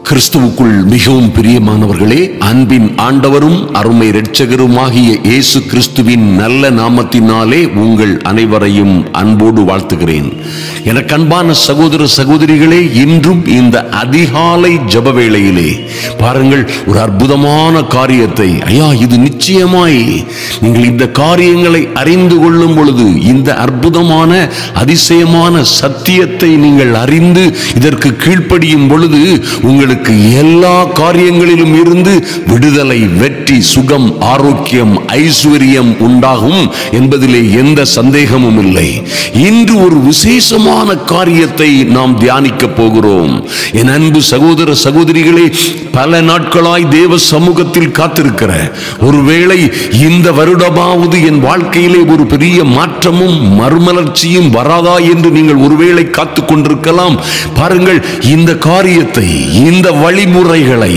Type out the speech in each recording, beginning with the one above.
கிறிஸ்துவுக்குள் மிகவும் பிரியமானவர்களே, அன்பின் ஆண்டவரும் அருமை இரட்சகருமாகிய இயேசு கிறிஸ்துவின் நல்ல நாமத்தினாலே உங்கள் அனைவரையும் அன்போடு வாழ்த்துகிறேன். எனக்கு அன்பான சகோதர சகோதரிகளே, இன்றும் இந்த அதிகாலை ஜெப வேளையிலே பாருங்கள், ஒரு அற்புதமான காரியத்தை இது நிச்சயமாய் நீங்கள் இந்த காரியங்களை அறிந்து கொள்ளும் பொழுது, இந்த அற்புதமான அதிசயமான சத்தியத்தை நீங்கள் அறிந்து இதற்கு கீழ்ப்படியும் பொழுது உங்களுக்கு எல்லா காரியங்களிலும் இருந்து விடுதலை, வெற்றி, சுகம், ஆரோக்கியம், ஐஸ்வர்யம் உண்டாகும் என்பதிலே எந்த சந்தேகமும் இல்லை. இன்று ஒரு விசேஷமான காரியத்தை நாம் தியானிக்க போகிறோம். என் அன்பு சகோதர சகோதரிகளே, பல நாட்களாய் தேவ சமூகத்தில் காத்திருக்கிற, ஒருவேளை இந்த வருடமாவது என் வாழ்க்கையிலே ஒரு பெரிய மாற்றமும் மறுமலர்ச்சியும் வராதா என்று நீங்கள் ஒருவேளை காத்து கொண்டிருக்கலாம். பாருங்கள், இந்த காரியத்தை, இந்த வழிமுறைகளை,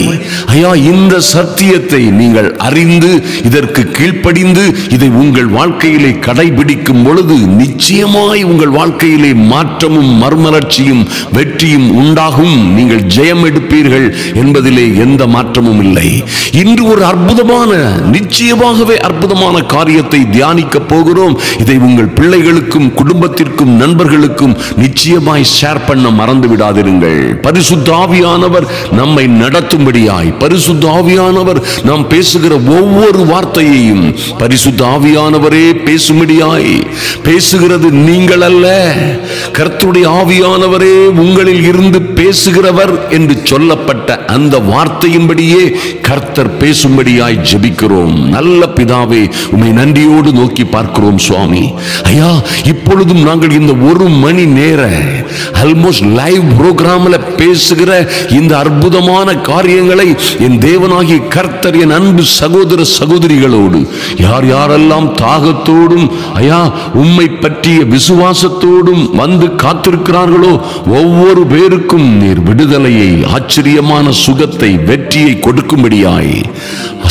இந்த சத்தியத்தை நீங்கள் அறிந்து இதற்கு கீழ்ப்படிந்து இதை உங்கள் வாழ்க்கையிலே கடைபிடிக்கும் பொழுது நிச்சயமாய் உங்கள் வாழ்க்கையிலே மாற்றமும் மறுமலர்ச்சியும் வெற்றியும் உண்டாகும். நீங்கள் ஜெயம் எடுப்பீர்கள் என்பதிலே எந்த மாற்றமும் இல்லை. இன்று ஒரு அற்புதமான, நிச்சயமாகவே அற்புதமான காரியத்தை தியானிக்க போகிறோம். இதை உங்கள் பிள்ளைகளுக்கும் குடும்பத்திற்கும் நண்பர்களுக்கும் நிச்சயமாய் ஷேர் பண்ண மறந்து விடாதிருங்கள். பரிசுத்த ஆவியானவர் நம்மை நடத்தும்படியாய், பரிசுத்த ஆவியானவர் நாம் பேசுகிற ஒவ்வொரு வார்த்தையையும் பரிசுத்த ஆவியானவரே பேசும்படியாய், பேசுகிறது நீங்கள் அல்ல, கர்த்தருடைய ஆவியானவரே உங்களில் இருந்து பேசுகிறவர் என்று சொல்லப்பட்ட அந்த வார்த்தையின்படியே கர்த்தர் பேசும்படியாய் ஜெபிக்கிறோம். நல்ல பிதாவே, உம்மை நன்றியோடு நோக்கி பார்க்கிறோம் சுவாமி. இப்பொழுதும் நாங்கள் இந்த ஒரு மணி நேர ஆல்மோஸ்ட் லைவ் புரோகிராம்ல பேசுகிற இந்த அற்புதமான காரியங்களை என் தேவனாகிய கர்த்தர் என் அன்பு சகோதர சகோதரிகளோடு, யார் யாரெல்லாம் தாகத்தோடும் உம்மை பற்றிய விசுவாசத்தோடும் வந்து காத்திருக்கிறார்களோ ஒவ்வொரு பேருக்கும் நீர் விடுதலையை, ஆச்சரியமான சுகத்தை, வெற்றியை கொடுக்கும்படியாய்,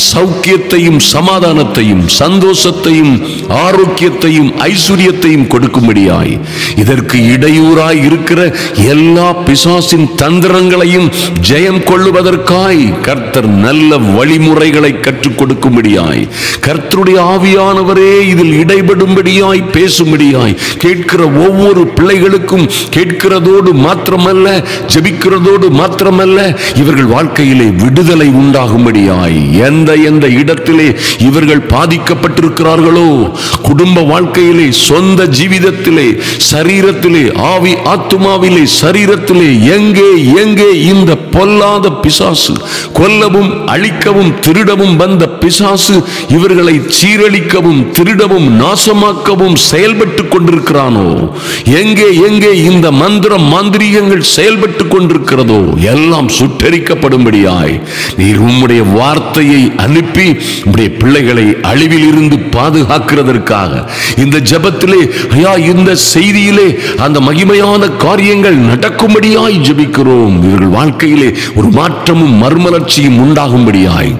சௌக்கியத்தையும் சமாதானத்தையும் சந்தோஷத்தையும் ஆரோக்கியத்தையும் ஐஸ்வர்யத்தையும் கொடுக்கும்படியாய், இதற்கு இடையூறாய் இருக்கிற எல்லா பிசாசின் தந்திரங்களையும் ஜெயம் கொள்ளுவதற்காய் கர்த்தர் நல்ல வழிமுறைகளை கற்றுக் கொடுக்கும்படியாய், கர்த்தருடைய ஆவியானவரே இதில் இடைபடும்படியாய் பேசும்படியாய், கேட்கிற ஒவ்வொரு பிள்ளைகளுக்கும் கேட்கிறதோடு மாத்திரமல்ல, ஜெபிக்கிறதோடு மாத்திரமல்ல, இவர்கள் வாழ்க்கையிலே விடுதலை உண்டாகும்படியாய், எந்த இடத்திலே இவர்கள் பாதிக்கப்பட்டிருக்கிறார்களோ, குடும்ப வாழ்க்கையிலே, சொந்த ஜீவிதத்திலே, சரீரத்திலே, ஆவி ஆத்துமாவிலே, சரீரத்திலே எங்கே எங்கே இந்த பொல்லாத பிசாசு, கொல்லவும் அழிக்கவும் திருடவும் வந்த பிசாசு இவர்களை சீரழிக்கவும் திருடவும் நாசமாக்கவும் செயல்பட்டு கொண்டிருக்கிறானோ, எங்கே எங்கே இந்த மந்திர மாந்திரீகங்கள் செயல்பட்டு கொண்டிருக்கிறதோ எல்லாம் சுட்டெரிக்கப்படும்படியாய் நீர் உம்முடைய வார்த்தையை அனுப்பி உம்முடைய பிள்ளைகளை அழிவில் இருந்து பாதுகாக்கிறதற்காக இந்த ஜெபத்திலே, இந்த செய்தியிலே அந்த மகிமையான காரியங்கள் நடக்கும்படியாய் ஜெபிக்கிறோம். இவர்கள் வாழ்க்கையிலே ஒரு மாற்றமும் மறுமலர்ச்சியும் உண்டாகும்படியாய்,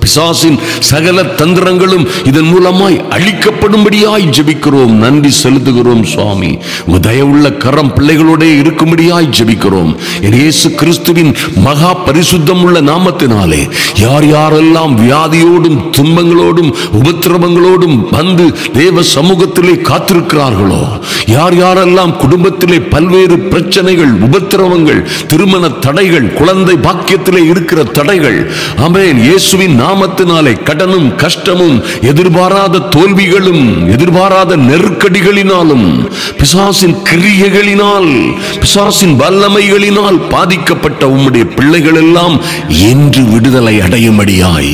பிசாசின் சகல தந்திரங்களும் இதன் மூலமாய் அழிக்கப்படும்படியாய் ஜெபிக்கிறோம். நன்றி செலுத்துகிறோம் சுவாமி. உங்க தயவுள்ள கரம் பிள்ளைகளோட இருக்கும்படியாய் ஜெபிக்கிறோம். இயேசு கிறிஸ்துவின் மகா பரிசுத்தம் உள்ள நாமத்தினாலே யார் யாரெல்லாம் வியாதியோடும் துன்பங்களோடும் உபத்திரவங்களோடும் வந்து தேவ சமூகத்திலே காத்திருக்கிறார்களோ, யார் யாரெல்லாம் குடும்பத்திலே பல்வேறு பிரச்சனைகள், உபத்திரவங்கள், திருமண தடைகள், குழந்தை பாக்கியத்திலே இருக்கிற தடைகள், ஆமென், இயேசுவின் நாமத்தினாலே கடனும் கஷ்டமும் எதிர்பாராத தோல்விகளும் எதிர்பாராத நெருக்கடிகளினாலும் பிசாசின் கிரியைகளினால், பிசாசின் வல்லமைகளினால் பாதிக்கப்பட்ட உம்முடைய பிள்ளைகள் எல்லாம் இன்று விடுதலை அடையும்படியாய்,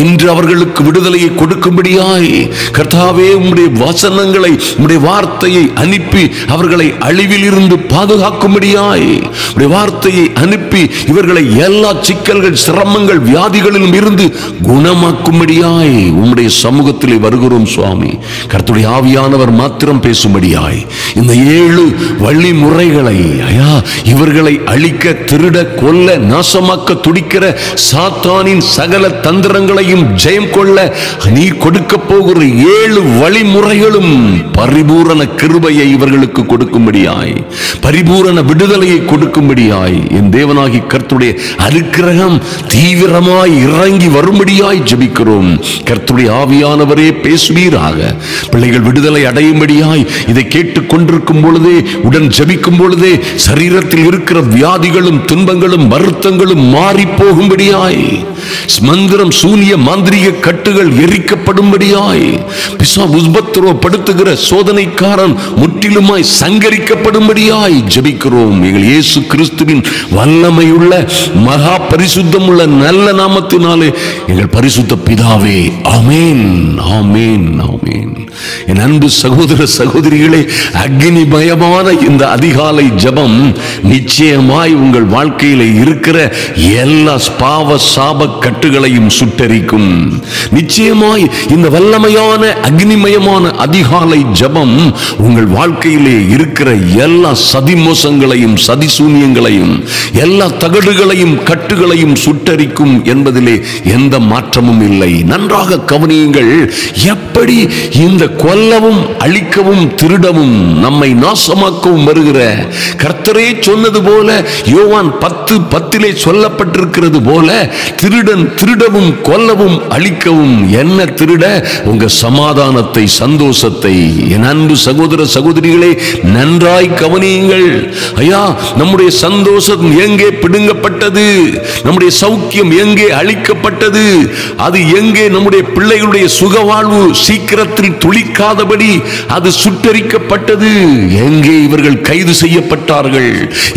இன்று அவர்களுக்கு விடுதலையை கொடுக்கும்படியாய் கர்த்தாவே உம்முடைய வசனங்களை, உம்முடைய வார்த்தையை அனுப்பி அவர்களை அழிவில் இருந்து பாதுகாக்கும்படியாய், உம்முடைய வார்த்தையை அனுப்பி இவர்களை எல்லா சிக்கல்கள், சிரமங்கள், வியாதிகளிலும் இருந்து குணமாக்கும்படியாய் உம்முடைய சமூகத்திலே வருகிறோம் சுவாமி. கர்த்தருடைய ஆவியானவர் மாத்திரம் பேசும்படியாய் இந்த 7 வழிமுறைகளை ஐயா இவர்களை அழிக்க, திருட, கொல்ல, நாசமாக்க துடிக்கிற சாத்தானின் சகல தந்திரங்களையும் ஜெயம் கொள்ள நீ கொடுக்க போகிற 7 வழிமுறைகளும் பரிபூரண கிருபையை இவர்களுக்கு கொடுக்கும்படியாய், பரிபூரண விடுதலையை கொடுக்கும்படியாய் என் தேவனாகி கர்த்தருடைய அனுக்கிரகம் தீவிரமாய் இறங்கி வரும்படியாய் ஜெபிக்கிறோம். கர்த்தருடைய ஆவியானவரே பேசுவீராக. பிள்ளைகள் விடுதலை அடையும்படியாய் இதை கேட்டுக் கொண்டிருக்கும் பொழுதே, உடன் ஜெபிக்கும் பொழுதே சரீரத்தில் இருக்கிற வியாதிகளும் துன்பங்களும் வருத்தங்களும் மாறி போகும்படியாய், மந்திரம் சூனிய மாந்திரிக கட்டுகள் எரிக்கப்படும்படியாய், உபத்திரவப்படுத்துகிற சோதனைக்காரன் முற்றிலுமாய் சங்கரிக்கப்படும்படியாய் ஜெபிக்கிறோம். எங்கள் இயேசு கிறிஸ்துவின் வல்லமையுள்ள மகா பரிசுத்தம் உள்ள நல்ல நாமத்தினாலே எங்கள் பரிசுத்த பிதாவே, ஆமேன், ஆமேன், ஆமேன். என் அன்பு சகோதர சகோதரிகளே, அக்னிமயமான இந்த அதிகாலை ஜெபம் நிச்சயமாய் உங்கள் வாழ்க்கையில இருக்கிற எல்லா பாவ சாப கட்டுகளையும் சுட்டரிக்கும். நிச்சயமாய் இந்த வல்லமையான அக்னிமயமான அதிகாலை ஜெபம் உங்கள் வாழ்க்கையிலே இருக்கிற எல்லா சதிமோசங்களையும் சதிசூன்யங்களையும் எல்லா தகடுகளையும் கட்டுகளையும் சுட்டரிக்கும் என்பதிலே எந்த மாற்றமும் இல்லை. நன்றாக கவனியுங்கள். எப்படி இந்த கொல்லவும் அழிக்கவும் திருடவும் நம்மை நாசமாக்கவும் வருகிற கர்த்தரே சொன்னது போல, யோவான் 10:10 சொல்லப்பட்டிருக்கிறது போல, திருடன் திருடவும் கொல்லவும் அழிக்கவும். என்ன திருட? உங்க சமாதானத்தை, சந்தோஷத்தை. என் அன்பு சகோதர சகோதரிகளே, நன்றாய் கவனியுங்கள். ஐயா, நம்முடைய சந்தோஷம் எங்கே பிடுங்கப்பட்டது? நம்முடைய சௌக்கியம் எங்கே அழிக்கப்பட்டது? அது எங்கே? நம்முடைய பிள்ளைகளுடைய சுகவாழ்வு சீக்கிரத்தில் துளிக்காதபடி அது சுட்டரிக்கப்பட்டது. எங்கே இவர்கள் கைது செய்யப்பட்டார்கள்?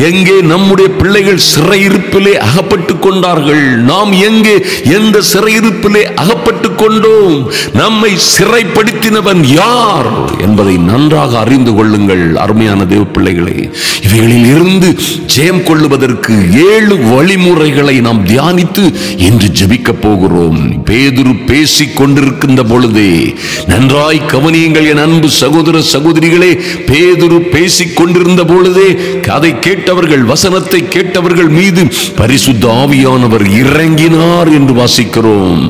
எங்கே நம்முடைய பிள்ளைகள் சிறையிருப்பிலே அகப்பட்டுக் கொண்டார்கள்? நாம் எங்கே எந்த சிறையிருப்பிலே அகப்பட்டுக் கொண்டோம்? நம்மை சிறைப்படுத்தினவன் யார் என்பதை நன்றாக அறிந்து கொள்ளுங்கள். அருமையான தேவ பிள்ளைகளே, இவைகளில் இருந்து ஜெயம் கொள்ளுவதற்கு 7 வழிமுறைகளை நாம் தியானித்து இன்று ஜெபிக்க போகிறோம். பேதுரு பேசிக் கொண்டிருக்கின்ற பொழுதே நன்றாய் கவனியுங்கள் என் அன்பு சகோதர சகோதரிகளே. பேதுரு பேசிக் கொண்டிருந்த பொழுதே அதை கேட்டவர்கள், வசனத்தை கேட்டவர்கள் மீது பரிசுத்த ஆவியானவர் இறங்கினார் என்று வாசிக்கிறோம்.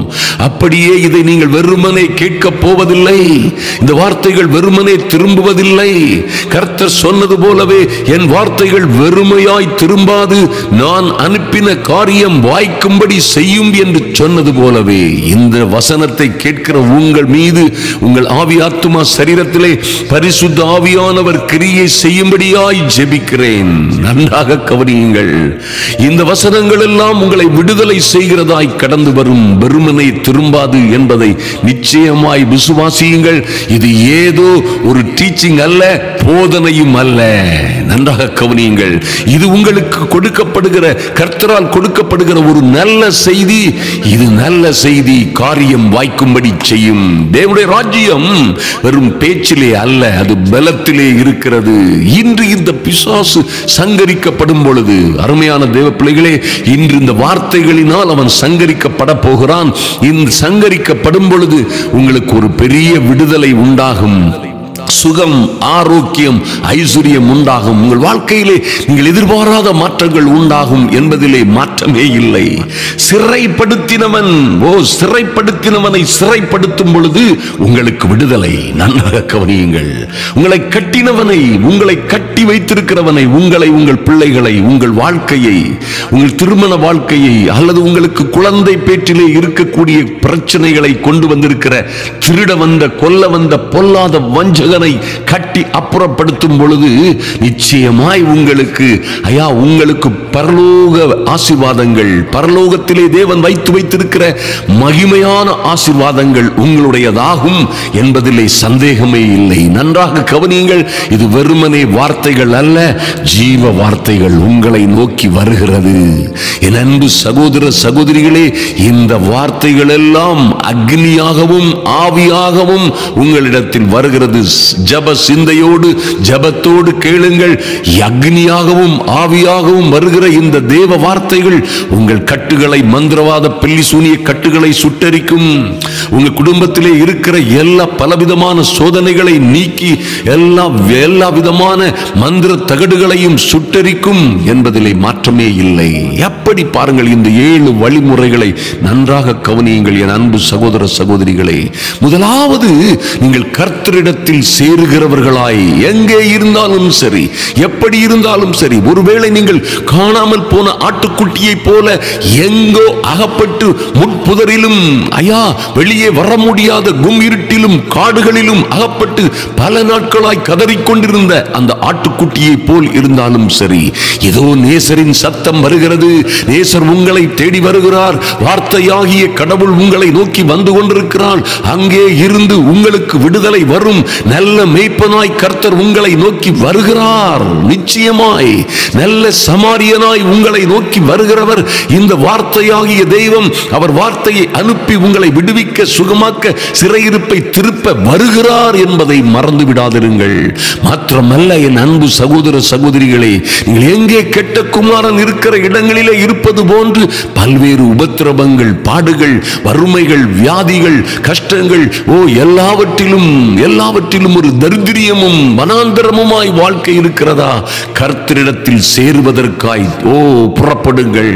அப்படியே இதை நீங்கள் வெறுமனே கேட்கப் போவதில்லை. இந்த வார்த்தைகள் வெறுமனே திரும்புவதில்லை. கர்த்தர் சொன்னது போலவே என் வார்த்தைகள் வெறுமையாய் திரும்பாது, நான் அனுப்பின காரியம் வாய்க்கும்படி செய்யும் என்று சொன்னது போலவே இந்த வசனத்தை கேட்கிற உங்கள் மீது, உங்கள் ஆவி ஆத்துமா சரீரத்திலே பரிசுத்த ஆவியானவர் கிரியை செய்யும்படியாய் ஜெபிக்கிறேன். நன்றாக கவனியுங்கள். இந்த வசனங்கள் எல்லாம் உங்களை விடுதலை செய்கிறதாய் கடந்து வரும், வெறுமனே திரும்பாது என்பதை நிச்சயமாய் விசுவாசியுங்கள். இது ஏதோ ஒரு டீச்சிங் அல்ல, போதனையும் அல்ல. நன்றாக கவனியுங்கள். இது உங்களுக்கு கொடுக்கப்படுகிற, கர்த்தரால் கொடுக்கப்படுகிற ஒரு நல்ல செய்தி. இது நல்ல செய்தி, காரியம் வாய்க்கும்படி செய்யும். தேவனுடைய ராஜ்யம் வெறும் பேச்சிலே அல்ல, அது பலத்திலே இருக்கிறது. இன்று இந்த பிசாசு சங்கரிக்கப்படும் பொழுது, அருமையான தேவ பிள்ளைகளே, இன்று இந்த வார்த்தைகளினால் அவன் சங்கரிக்கப்பட போகிறான். இந்த சங்கரிக்கப்படும் பொழுது உங்களுக்கு ஒரு பெரிய விடுதலை உண்டாகும். சுகம், ஆரோக்கியம், ஐஸ்வர்யம் உண்டாகும். உங்கள் வாழ்க்கையிலே நீங்கள் எதிர்பாராத மாற்றங்கள் உண்டாகும் என்பதிலே மாற்றமே இல்லை. சிறைப்படுத்தினவன், சிறைப்படுத்தினவனை சிறைப்படுத்தும் பொழுது உங்களுக்கு விடுதலை. நன்றாக கவனியுங்கள். உங்களை கட்டினவனை, உங்களை கட்டி வைத்திருக்கிறவனை, உங்களை, உங்கள் பிள்ளைகளை, உங்கள் வாழ்க்கையை, உங்கள் திருமண வாழ்க்கையை, அல்லது உங்களுக்கு குழந்தை பேற்றிலே இருக்கக்கூடிய பிரச்சனைகளை கொண்டு வந்திருக்கிற திருட வந்த, கொல்ல வந்த பொல்லாத வஞ்சகனை கட்டி அப்புறப்படுத்தும் பொழுது நிச்சயமாய் உங்களுக்கு, ஐயா, உங்களுக்கு பரலோக ஆசீர்வாதங்கள், பரலோகத்திலே தேவன் வைத்து வைத்திருக்கிற மகிமையான ஆசீர்வாதங்கள் உங்களுடையதாகும் என்பதிலே சந்தேகமே இல்லை. நன்றாக கவனியுங்கள். இது வெறுமனே வார்த்தைகள் அல்ல, ஜீவ வார்த்தைகள் உங்களை நோக்கி வருகிறது. என் அன்பு சகோதர சகோதரிகளே, இந்த வார்த்தைகள் எல்லாம் அக்னியாகவும் ஆவியாகவும் உங்களிடத்தில் வருகிறது. ஜப சிந்தையோடு ஜபத்தோடு கேளுங்கள். அக்னியாகவும் ஆவியாகவும் வருகிற இந்த தேவ வார்த்தைகள் உங்கள் கட்டுகளை, மந்திரவாத பில்லி சூனிய கட்டுகளை சுட்டரிக்கும். உங்க குடும்பத்திலே இருக்கிற எல்லா பலவிதமான சோதனைகளை நீக்கி எல்லா விதமான மந்திர தகடுகளையும் சுட்டரிக்கும் என்பதிலே மாற்றமே இல்லை. எப்படி பாருங்கள், இந்த 7 வழிமுறைகளை நன்றாக கவனியுங்கள் என் அன்பு சகோதர சகோதரிகளே. முதலாவது, நீங்கள் கர்த்தரிடத்தில் சேருகிறவர்களாய் எங்கே இருந்தாலும் சரி, எப்படி இருந்தாலும் சரி, ஒருவேளை நீங்கள் காணாமல் போன ஆட்டுக்குட்டியை போல எங்கோ அகப்பட்டு முட்புதரிலும் வெளியே வர முடியாத இருட்டிலும் காடுகளிலும் அகப்பட்டு பல நாட்களாய் கதறிக்கொண்டிருந்த அந்த ஆட்டுக்குட்டியை போல் இருந்தாலும் சரி, ஏதோ நேசரின் சத்தம் வருகிறது, நேசர் உங்களை தேடி வருகிறார், வார்த்தையாகிய கடவுள் உங்களை நோக்கி வந்து கொண்டிருக்கிறார், அங்கே இருந்து உங்களுக்கு விடுதலை வரும், நல்ல மேய்ப்பனாய் கர்த்தர் உங்களை நோக்கி வருகிறார். நிச்சயமாய் நல்ல சமாரியனாய் உங்களை நோக்கி வருகிறவர் இந்த வார்த்தையாகிய தெய்வம். அவர் வார்த்தையை அனுப்பி உங்களை விடுவிக்க, சுகமாக்க, சிறையிருப்பை திருப்ப வருகிறார் என்பதை மறந்து விடாதிருங்கள். மாத்திரமல்ல என் அன்பு சகோதர சகோதரிகளே, நீங்கள் எங்கே கெட்ட குமாரன் இருக்கிற இடங்களிலே இருப்பது போன்று பல்வேறு உபத்திரவங்கள், பாடுகள், வறுமைகள், வியாதிகள், கஷ்டங்கள், எல்லாவற்றிலும் ஒரு தரித்திரியமும் வனாந்தரமுமாய் வாழ்க்கை இருக்கிறதா? கர்த்தரிடத்தில் சேருவதற்காய் புறப்படுங்கள்.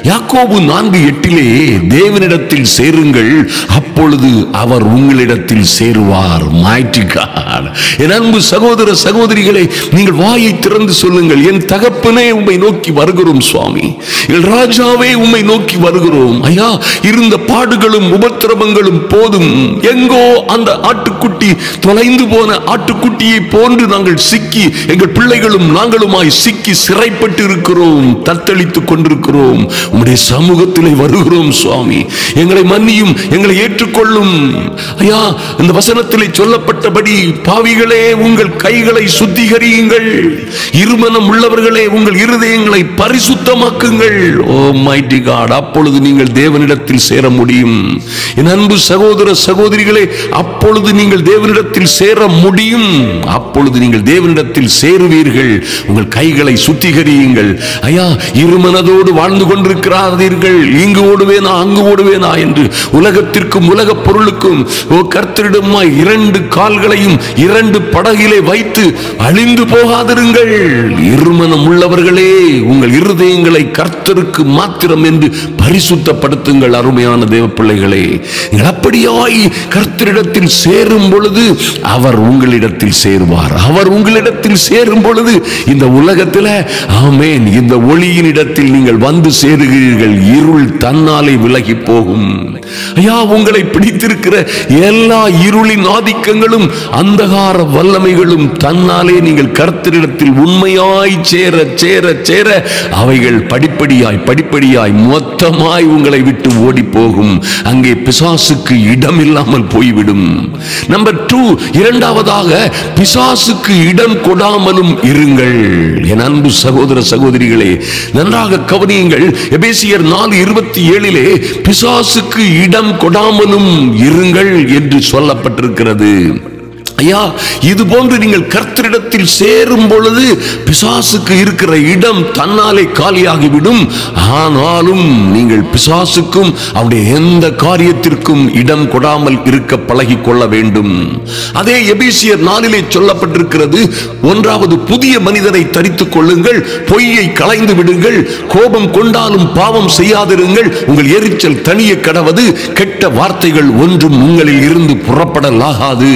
யாக்கோபு 4:8 தேவனிடத்தில் சேருங்கள், அப்பொழுது அவர் உங்களிடத்தில் சேருவார். Mighty God. என் அன்பு சகோதர சகோதரிகளே, நீங்கள் வாயை திறந்து சொல்லுங்கள், என் தகப்பனே உம்மை நோக்கி வருகிறோம் சுவாமி, என் ராஜாவே உம்மை நோக்கி வருகிறோம் ஐயா. இருந்த பாடுகளும் உபத்திரவங்களும் போதும். எங்கோ அந்த ஆட்டுக்குட்டி, தொலைந்து போன ஆட்டுக்குட்டியை போன்று நாங்கள் சிக்கி, எங்கள் பிள்ளைகளும் நாங்களுமாய் சிக்கி சிறைப்பட்டு இருக்கிறோம், தத்தளித்துக் கொண்டிருக்கிறோம். உம்முடைய சமூகத்திலே வருகிறோம் சுவாமி, எங்களை மன்னியும், எங்களை ஏற்றுக்கொள்ளும் ஐயா. இந்த வசனத்திலே சொல்லப்பட்டபடி, பாவிகளே உங்கள் கைகளை சுத்திகரியுங்கள், இருமனம் உள்ளவர்களே உங்கள் இருதயங்களை பரிசுத்தமாக்குங்கள். ஓ மைட்டி காட், அப்பொழுது நீங்கள் தேவனிடத்தில் சேர முடியும். என் அன்பு சகோதர சகோதரிகளே, அப்பொழுது நீங்கள் தேவனிடத்தில் சேர முடியும். அப்பொழுது நீங்கள் தேவனிடத்தில் சேருவீர்கள். உங்கள் கைகளை சுத்திகரியுங்கள் ஐயா. இருமனதோடு வாழ்ந்து கொண்டிருக்கிறார்கள், இங்கு ஓடுவேனா அங்கு ஓடுவேனா என்று உலகத்திற்கும் உலக பொருளுக்கும் கர்த்தரிடமாய் 2 கால்களையும் 2 படகிலே வைத்து அழிந்து போகாதிருங்கள். இருமனம் உள்ளவர்களே உங்கள் இருதயங்களை கர்த்தருக்கு மாத்திரம் என்று பரிசுத்தப்படுத்துங்கள். அருமையான தேவ பிள்ளைகளே, அப்படியாய் கர்த்தரிடத்தில் சேரும் பொழுது அவர் உங்களிடத்தில் சேருவார். அவர் உங்களிடத்தில் சேரும் பொழுது இந்த உலகத்தில் ஆமென், இந்த ஒளியின் இடத்தில் நீங்கள் வந்து சேருகிறீர்கள். இருள் தன்னாலே விலகி போகும் ஐயா. உங்களை பிடித்திருக்கிற எல்லா இருளின் ஆதிக்கங்களும், அந்தகார வல்லமைகளும் தன்னாலே நீங்கள் கர்த்தரிடத்தில் உண்மையாய் சேர சேர சேர அவைகள் படிப்படியாய் மொத்தமாய் உங்களை விட்டு ஓடி போகும். அங்கே பிசாசுக்கு இடம் இல்லாமல் போய்விடும். நம்பர் 2, இரண்டாவதாக, பிசாசுக்கு இடம் கொடாமலும் இருங்கள். என் அன்பு சகோதர சகோதரிகளே, நன்றாக கவனியுங்கள். எபேசியர் 4:27 பிசாசுக்கு இடம் கொடாமலும் இருங்கள் என்று சொல்லப்பட்டிருக்கிறது. ஐயா, இது போன்று நீங்கள் கர்த்தரிடத்தில் சேரும் பொழுது பிசாசுக்கு இருக்கிற இடம் தன்னாலே காலியாகிவிடும். ஆனாலும் நீங்கள் பிசாசுக்கும் அவருடைய எந்த காரியத்திற்கும் இடம் கொடாமல் இருக்க பழகி கொள்ள வேண்டும். அதே எபேசியர் 4 சொல்லப்பட்டிருக்கிறது, 1வது புதிய மனிதனை தரித்துக் கொள்ளுங்கள், பொய்யை களைந்து விடுங்கள், கோபம் கொண்டாலும் பாவம் செய்யாதிருங்கள், உங்கள் எரிச்சல் தனிய கடவது, கெட்ட வார்த்தைகள் ஒன்றும் உங்களில் இருந்து புறப்படலாகாது.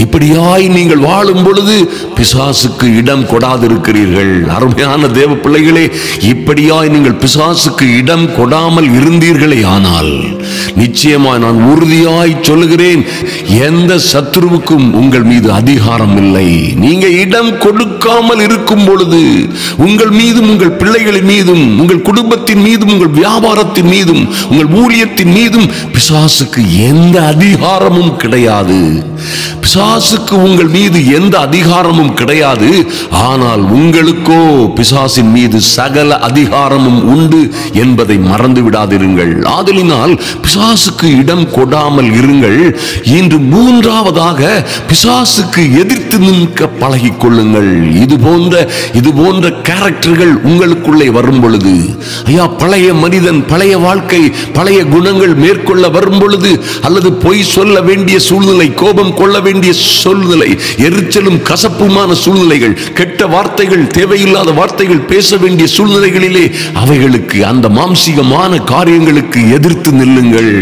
இப்படியாய் நீங்கள் வாழும் பொழுது பிசாசுக்கு இடம் கொடாதிருக்கிறீர்கள். அருமையான தேவ பிள்ளைகளே, இப்படியாய் நீங்கள் பிசாசுக்கு இடம் கொடாமல் இருந்தீர்களே ஆனால் நிச்சயமாய் நான் உறுதியாய் சொல்லுகிறேன், எந்த சத்துருவுக்கும் உங்கள் மீது அதிகாரம் இல்லை. நீங்க இடம் கொடுக்காமல் இருக்கும் பொழுது உங்கள் மீதும், உங்கள் பிள்ளைகளின் மீதும், உங்கள் குடும்பத்தின் மீதும், உங்கள் வியாபாரத்தின் மீதும், உங்கள் ஊழியத்தின் மீதும் பிசாசுக்கு எந்த அதிகாரமும் கிடையாது. பிசாசுக்கு உங்கள் மீது எந்த அதிகாரமும் கிடையாது. ஆனால் உங்களுக்கோ பிசாசின் மீது சகல அதிகாரமும் உண்டு என்பதை மறந்து விடாதிருங்கள். ஆதலினால் பிசாசுக்கு இடம் கொடாமல் இருங்கள். இன்று மூன்றாவதாக பிசாசுக்கு எதிர்த்து நிற்க பழகிக் கொள்ளுங்கள். இது போன்ற கேரக்டர்கள் உங்களுக்குள்ளே வரும் பொழுது, ஐயா, பழைய மனிதன், பழைய வாழ்க்கை, பழைய குணங்கள் மேற்கொள்ள வரும் பொழுது, அல்லது பொய் சொல்ல வேண்டிய சூழ்நிலை, கோபம் கொள்ள வேண்டிய சூழ்நிலை, எரிச்சலும் கசப்புமான சூழ்நிலைகள், கெட்ட வார்த்தைகள், தேவையில்லாத வார்த்தைகள் பேச வேண்டிய சூழ்நிலைகளிலே அவைகளுக்கு, அந்த மாம்சீகமான காரியங்களுக்கு எதிர்த்து நில்லுங்கள்.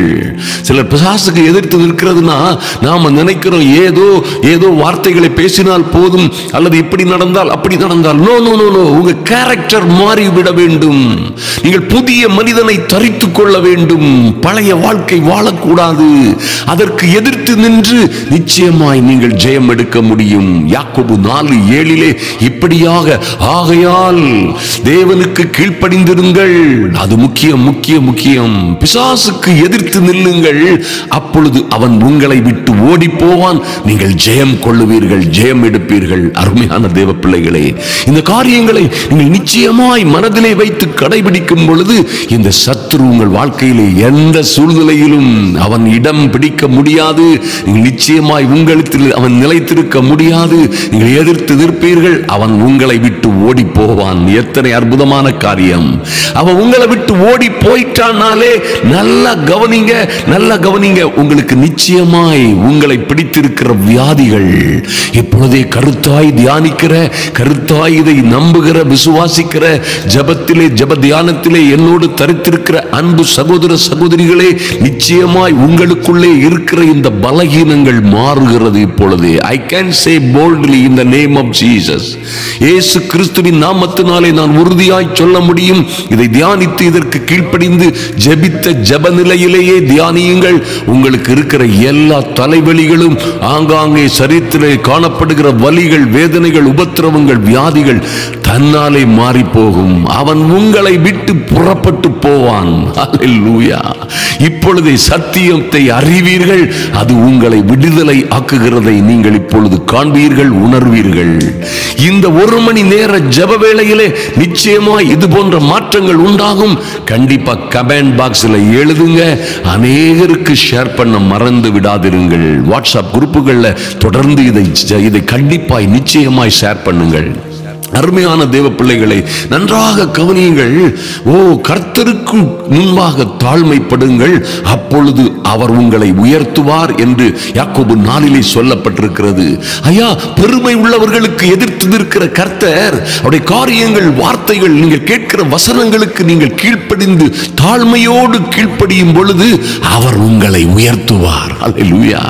சிலர் பிசாசுக்கு எதிர்த்து நிற்கிறதுனா நாம நினைக்கிறோம் ஏதோ வார்த்தைகளை பேசினால் போதும், அல்லது இப்படி நடந்தால் அப்படி நடந்தால். No no no no. உங்க கேரக்டர் மாறிவிட வேண்டும். நீங்கள் புதிய மனிதனை தரித்துக் கொள்ள வேண்டும். பழைய வாழ்க்கை வாழக்கூடாது. அதற்கு எதிர்த்து நின்று நிச்சயமாய் நீங்கள் ஜெயம் எடுக்க முடியும். யாக்கோபு 4:7 இப்படியாக, ஆகையால் தேவனுக்கு கீழ்ப்படிந்திருங்கள். அது முக்கியம் முக்கியம் முக்கியம். பிசாசுக்கு எதிர்த்து நில்லுங்கள். அப்பொழுது அவன் உங்களை விட்டு ஓடி போவான். நீங்கள் ஜெயம் கொள்ளுவீர்கள், ஜெயம் எடுப்பீர்கள். அருமையான தேவ பிள்ளைகளே, இந்த காரியங்களை நீங்கள் நிச்சயமாய் மனதிலே வைத்து கடைபிடிக்கும் பொழுது இந்த சத்துரு உங்கள் வாழ்க்கையிலே எந்த சூழ்நிலையிலும் அவன் இடம் பிடிக்க முடியாது. நிச்சயமாய் உங்களிடத்தில் அவன் நிலைத்திருக்க முடியாது. நீங்கள் எதிர்த்து நிற்பீர்கள், அவன் உங்களை விட்டு ஓடி போவான். எத்தனை அற்புதமான காரியம்! அவன் உங்களை விட்டு ஓடி போயிட்டானாலே நல்லா கவனிங்க, நல்லா கவனிங்க. உங்களுக்கு நிச்சயமாய் உங்களை பிடித்திருக்கிற வியாதிகள் இப்பொழுதே கருத்தாய் தியானிக்கிற, கருத்தாய் இதை நம்புகிற, விசுவாசிக்கிற, ஜபத்திலே, ஜப தியானத்திலே என்னோடு தரித்திருக்கிற அன்பு சகோதர சகோதரிகளே, நிச்சயமாய் உங்களுக்குள்ளே இருக்கிற இந்த பலகீனங்கள் மாறுகிறது இப்பொழுது. I can say boldly in the name of Jesus. இயேசு கிறிஸ்துவின் நாமத்தினாலே நான் உறுதியாய் சொல்ல முடியும். இதை தியானித்து இதற்கு கீழ்ப்படிந்து ஜெபித்த ஜெப நிலையிலேயே தியானியுங்கள். உங்களுக்கு இருக்கிற எல்லா தலைவலிகளும், ஆங்காங்கே சரீரத்திலே காணப்படுகிற வலிகள், வேதனைகள், உபத்திரவங்கள், வியாதிகள் தன்னாலே மாறி போகும். அவன் உங்களை விட்டு புறப்பட்டு போவான். அல்லேலூயா. இப்பொழுதே சத்தியத்தை அறிவீர்கள். அது உங்களை விடுதலை ஆக்குகிறதை நீங்கள் இப்பொழுது காண்பீர்கள், உணர்வீர்கள். இந்த 1 மணி நேர ஜெப வேளையிலே நிச்சயமாய் இது போன்ற மாற்றங்கள் உண்டாகும். கண்டிப்பா கமெண்ட் பாக்ஸ்ல எழுதுங்க. அநேகருக்கு ஷேர் பண்ண மறந்து விடாதிருங்கள். வாட்ஸ்அப் குரூப்புகள்ல தொடர்ந்து இதை கண்டிப்பாய் நிச்சயமாய் ஷேர் பண்ணுங்கள். அருமையான தேவ பிள்ளைகளை, நன்றாக கவனியுங்கள். கர்த்தருக்கு முன்பாக தாழ்மைப்படுங்கள், அப்பொழுது அவர் உங்களை உயர்த்துவார் என்று யாக்கோபு 4 சொல்லப்பட்டிருக்கிறது. ஐயா, பெருமை உள்ளவர்களுக்கு எதிர்த்து நிற்கிற கர்த்தர், அவருடைய காரியங்கள், வார்த்தைகள், நீங்கள் கேட்கிற வசனங்களுக்கு நீங்கள் கீழ்ப்படிந்து தாழ்மையோடு கீழ்ப்படியும் பொழுது அவர் உங்களை உயர்த்துவார். அல்லேலூயா.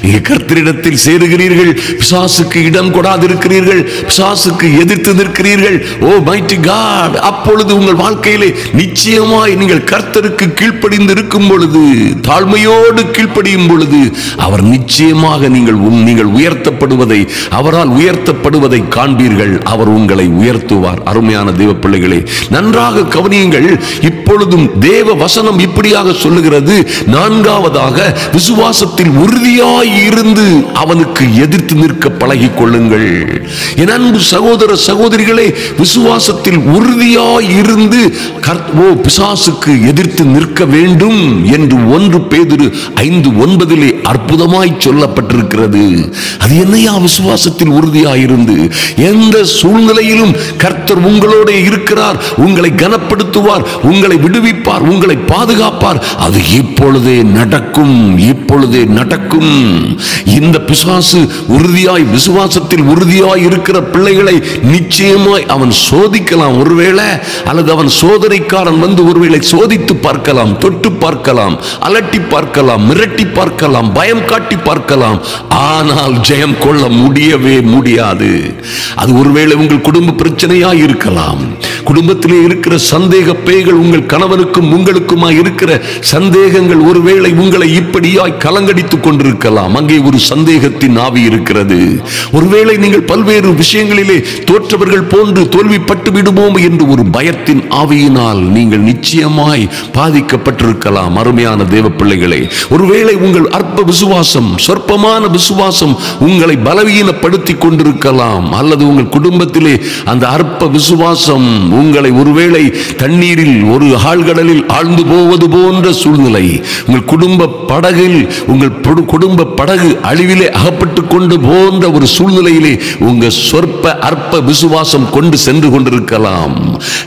நீங்க கர்த்தரிடத்தில் சேருகிறீர்கள், பிசாசுக்கு இடம் கொடாதிருக்கிறீர்கள், பிசாசுக்கு எதிர்த்து நிற்கிறீர்கள். ஓ மைட்டி காட், அப்பொழுது உங்கள் வாழ்க்கையிலே நிச்சயமாய் நீங்கள் கர்த்தருக்கு கீழ்ப்படிந்து இருக்கும் பொழுது, தாழ்மையோடு கீழ்ப்படியும் பொழுது அவர் நிச்சயமாக நீங்கள் உயர்த்தப்படுவதை, அவரால் உயர்த்தப்படுவதை காண்பீர்கள். அவர் உங்களை உயர்த்துவார். அருமையான தேவ பிள்ளைகளே, நன்றாக கவனியுங்கள். இப்பொழுதும் தேவ வசனம் இப்படியாக சொல்லுகிறது. 4வதாக, விசுவாசத்தில் உறுதியாய் இருந்து அவனுக்கு எதிர்த்து நிற்க பழகிக் கொள்ளுங்கள். என் அன்பு சகோதர சகோதரிகளே, விசுவாசத்தில் உறுதியாய் இருந்து பிசாசுக்கு எதிர்த்து நிற்க வேண்டும் என்று 1 பேதுரு 5:9 அற்புதமாய் சொல்லப்பட்டிருக்கிறது. அது என்னையா விசுவாசத்தில் உறுதியாயிருந்து? எந்த சூழ்நிலையிலும் கர்த்தர் உங்களோட இருக்கிறார், உங்களை கனப்படுத்துவார், உங்களை விடுவிப்பார், உங்களை பாதுகாப்பார். அது இப்பொழுதே நடக்கும், இப்பொழுதே நடக்கும். இந்த பிசாசு உறுதியாய், விசுவாசத்தில் உறுதியாய் இருக்கிற பிள்ளைகளை நிச்சயமாய் அவன் சோதிக்கலாம் ஒருவேளை, அல்லது அவன் சோதனைக்காரன் வந்து ஒருவேளை சோதித்து பார்க்கலாம், தொட்டு பார்க்கலாம், அலட்டி பார்க்கலாம், மிரட்டி பார்க்கலாம், பயம் காட்டி பார்க்கலாம். ஆனால் ஜெயம் கொள்ள முடியவே முடியாது. அது ஒருவேளை உங்கள் குடும்ப பிரச்சனையாய் இருக்கலாம். குடும்பத்திலே இருக்கிற சந்தேக பேய்கள், உங்கள் கணவனுக்கும் உங்களுக்குமாய் இருக்கிற சந்தேகங்கள் ஒருவேளை உங்களை இப்படியாய் கலங்கடித்துக் கொண்டிருக்கலாம். இருக்கலாம். அங்கே ஒரு சந்தேகத்தின் ஆவி இருக்கிறது. ஒருவேளை நீங்கள் பல்வேறு விஷயங்களிலே தோற்றவர்கள் போன்று தோல்விப்பட்டு விடுவோம் என்று ஒரு பயத்தின் ஆவியினால் நீங்கள் நிச்சயமாய் பாதிக்கப்பட்டிருக்கலாம். அருமையான தேவ பிள்ளைகளே, ஒருவேளை உங்கள் அற்ப விசுவாசம், சொற்பமான விசுவாசம் உங்களை பலவீனப்படுத்தி கொண்டிருக்கலாம். அல்லது உங்கள் குடும்பத்திலே அந்த அற்ப விசுவாசம் உங்களை ஒருவேளை தண்ணீரில் ஒரு ஆழ்கடலில் ஆழ்ந்து போவது போன்ற சூழ்நிலை, உங்கள் குடும்ப படகில் உங்கள் குடும்ப படகு அழிவிலே அகப்பட்டு கொண்டு போன்ற ஒரு சூழ்நிலையிலே உங்க சொற்ப அற்ப விசுவாசம் கொண்டு சென்று கொண்டிருக்கலாம்.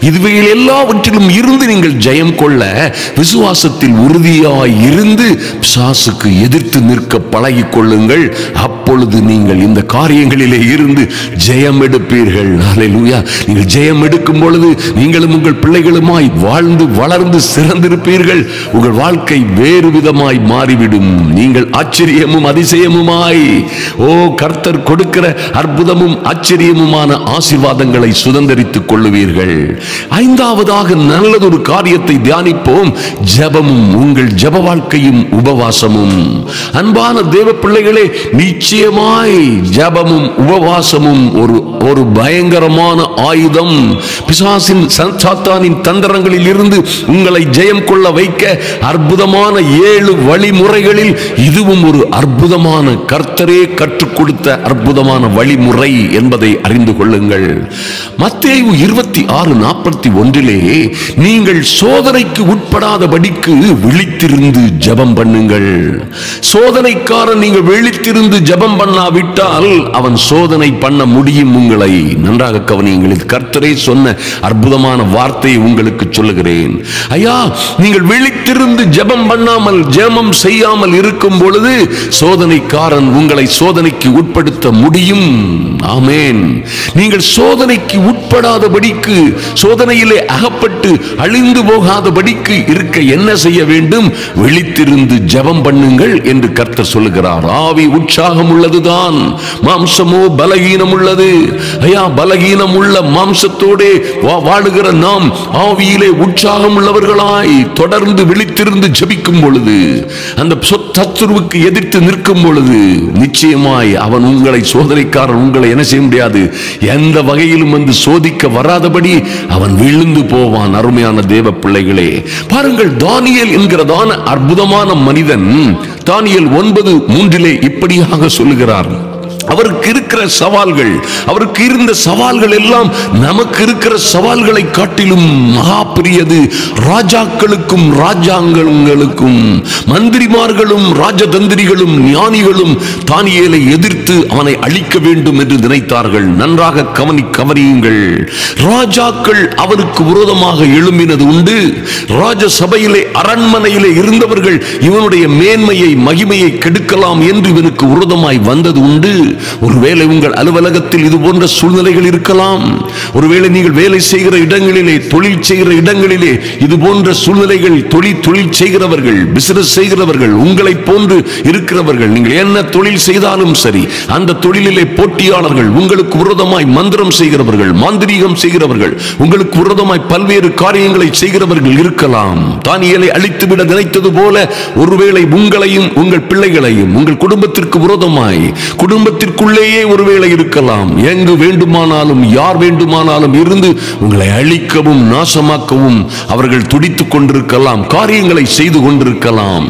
இதுவையில் எல்லாவற்றிலும் இருந்து நீங்கள் ஜெயம் கொள்ள விசுவாசத்தில் உறுதியாய் இருந்து பிசாசுக்கு எதிர்த்து நிற்க பழகிக் கொள்ளுங்கள். அப்பொழுது நீங்கள் இந்த காரியங்களிலே இருந்து ஜெயம் எடுப்பீர்கள். ஹல்லேலூயா. நீங்கள் ஜெயம் எடுக்கும் பொழுது நீங்களும் உங்கள் பிள்ளைகளுமாய் வாழ்ந்து வளர்ந்து சிறந்திருப்பீர்கள். உங்கள் வாழ்க்கை வேறு விதமாய் மாறிவிடும். நீங்கள் ஆச்சரியமும் அதிசயமுமாய் கர்த்தர் கொடுக்கிற அற்புதமும் ஆச்சரியமுமான ஆசீர்வாதங்களை சுதந்தரித்துக் கொள்ளுவீர்கள். ஐந்தாவதாக நல்லதொரு காரியத்தை தியானிப்போம். ஜெபமும், உங்கள் ஜெப வாழ்க்கையும் உபவாசமும். அன்பான தேவ பிள்ளைகளே, நிச்சயமாய் ஜெபமும் உபவாசமும் ஒரு பயங்கரமான ஆயுதம். பிசாசின் சாத்தானின் தந்திரங்களில் இருந்து உங்களை ஜெயம் கொள்ள வைக்க அற்புதமான 7 வழிமுறைகளில் இதுவும் ஒரு அற்புதமான, கர்த்தரே கற்றுக் கொடுத்த அற்புதமான வழிமுறை என்பதை அறிந்து கொள்ளுங்கள். மத்தேயு 26:41 நீங்கள் சோதனைக்கு உட்படாதபடிக்கு விழித்திருந்து ஜெபம் பண்ணுங்கள். சோதனைக்காரன் நீங்கள் விழித்திருந்து ஜெபம் பண்ணாவிட்டால் அவன் சோதனை பண்ண முடியும். உங்களை நன்றாக கவனியுங்கள். இது கர்த்தரே சொன்ன அற்புதமான வார்த்தையை உங்களுக்கு சொல்லுகிறேன். ஐயா, நீங்கள் விழித்திருந்து ஜெபம் பண்ணாமல் ஜெபம் செய்யாமல் இருக்கும் பொழுது சோதனைக்காரன் உங்களை சோதனைக்கு உட்படுத்த முடியும். ஆமென். நீங்கள் சோதனைக்கு உட்படாதபடிக்கு, சோதனையிலே அகப்பட்டு அழிந்து போகாதபடிக்கு இருக்க என்ன செய்ய வேண்டும்? விழித்திருந்து ஜெபம் பண்ணுங்கள் என்று கர்த்தர் சொல்லுகிறார். ஆவி உற்சாகம் உள்ளதுதான், மாம்சமோ பலகீனம் உள்ளது. ஐயா, பலகீனம் உள்ள மாம்சத்தோடே வாழுகிற நாம் ஆவியிலே உற்சாகம் உள்ளவர்களாய் தொடர்ந்து விழித்திருந்து ஜெபிக்கும் பொழுது, அந்த சத்துருவுக்கு எதிர்த்து நிற்கும் பொழுது நிச்சயமாய் அவன் உங்களை, சோதனைக்காரன் உங்களை என்ன செய்ய முடியாது, எந்த வகையிலும் வந்து சோதிக்க வராதபடி அவன் விழுந்து போவான். அருமையான தேவ பிள்ளைகளே, பாருங்கள், தானியேல் என்கிறதான அற்புதமான மனிதன் தானியேல் 9:3 இப்படியாக சொல்லுகிறார். அவருக்கு இருக்கிற சவால்கள், அவருக்கு இருந்த சவால்கள் எல்லாம் நமக்கு இருக்கிற சவால்களை காட்டிலும் மகா பெரியது. ராஜாக்களுக்கும் ராஜாங்கங்களுக்கும் மந்திரிமார்களும் ராஜதந்திரிகளும் ஞானிகளும் தானியேலை எதிர்த்து அவனை அழிக்க வேண்டும் என்று நினைத்தார்கள். நன்றாக கவனியுங்கள். ராஜாக்கள் அவருக்கு விரோதமாக எழும்பினது உண்டு. ராஜ சபையிலே, அரண்மனையிலே இருந்தவர்கள் இவனுடைய மேன்மையை, மகிமையை கெடுக்கலாம் என்று இவனுக்கு விரோதமாய் வந்தது உண்டு. ஒருவேளை உங்கள் அலுவலகத்தில் இது போன்ற சூழ்நிலைகள் இருக்கலாம். ஒருவேளை நீங்கள் வேலை செய்கிற இடங்களிலே, தொழில் செய்கிற இடங்களிலே இது போன்ற சூழ்நிலைகள், தொழில் செய்கிறவர்கள், பிசினஸ் செய்கிறவர்கள், உங்களை போன்று இருக்கிறவர்கள், நீங்கள் என்ன தொழில் செய்தாலும் சரி, அந்த தொழிலிலே போட்டியாளர்கள், உங்களுக்கு விரோதமாய் மந்திரம் செய்கிறவர்கள், மாந்திரீகம் செய்கிறவர்கள், உங்களுக்கு விரோதமாய் பல்வேறு காரியங்களை செய்கிறவர்கள் இருக்கலாம். தானியேலை அழித்துவிட நினைத்தது போல ஒருவேளை உங்களையும் உங்கள் பிள்ளைகளையும் உங்கள் குடும்பத்திற்கு விரோதமாய், குடும்பத்திற்குள்ளேயே ஒருவேளை இருக்கலாம். எங்கு வேண்டுமானாலும் யார் வேண்டுமானாலும் இருந்து உங்களை அழிக்கவும் நாசமாக்கவும் அவர்கள் துடித்துக் கொண்டிருக்கலாம், காரியங்களை செய்து கொண்டிருக்கலாம்.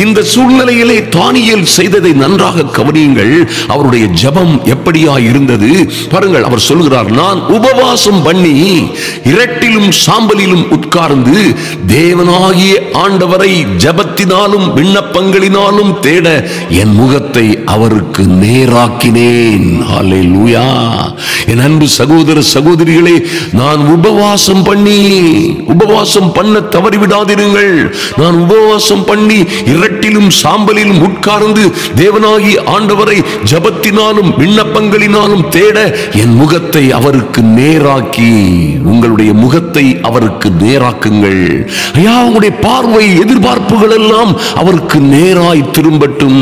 இந்த சூழ்நிலையிலே தானியேல் செய்ததை நன்றாக கவனியுங்கள். அவருடைய ஜெபம் எப்படியாய் இருந்தது பாருங்கள். அவர் சொல்கிறார், நான் உபவாசம் பண்ணி இரட்டிலும் சாம்பலிலும் உட்கார்ந்து தேவனாகிய ஆண்டவரை ஜெபத்தினாலும் விண்ணப்பங்களினாலும் தேட என் முகத்தை அவருக்கு நேராக்கினேன். ஹல்லேலூயா. என் அன்பு சகோதர சகோதரிகளே, நான் உபவாசம் பண்ண தவறிவிடாதிருங்கள். நான் உபவாசம் பண்ணி இரட்டிலும் சாம்பலிலும் உட்கார்ந்து தேவனாகி ஆண்டவரை ஜெபத்தினாலும் விண்ணப்பங்களினாலும் தேட என் முகத்தை அவருக்கு நேராக்கி, உங்களுடைய முகத்தை அவருக்கு நேராக்குங்கள். ஐயா, உங்களுடைய பார்வை, எதிர்பார்ப்புகள் எல்லாம் அவருக்கு நேராய் திரும்பட்டும்.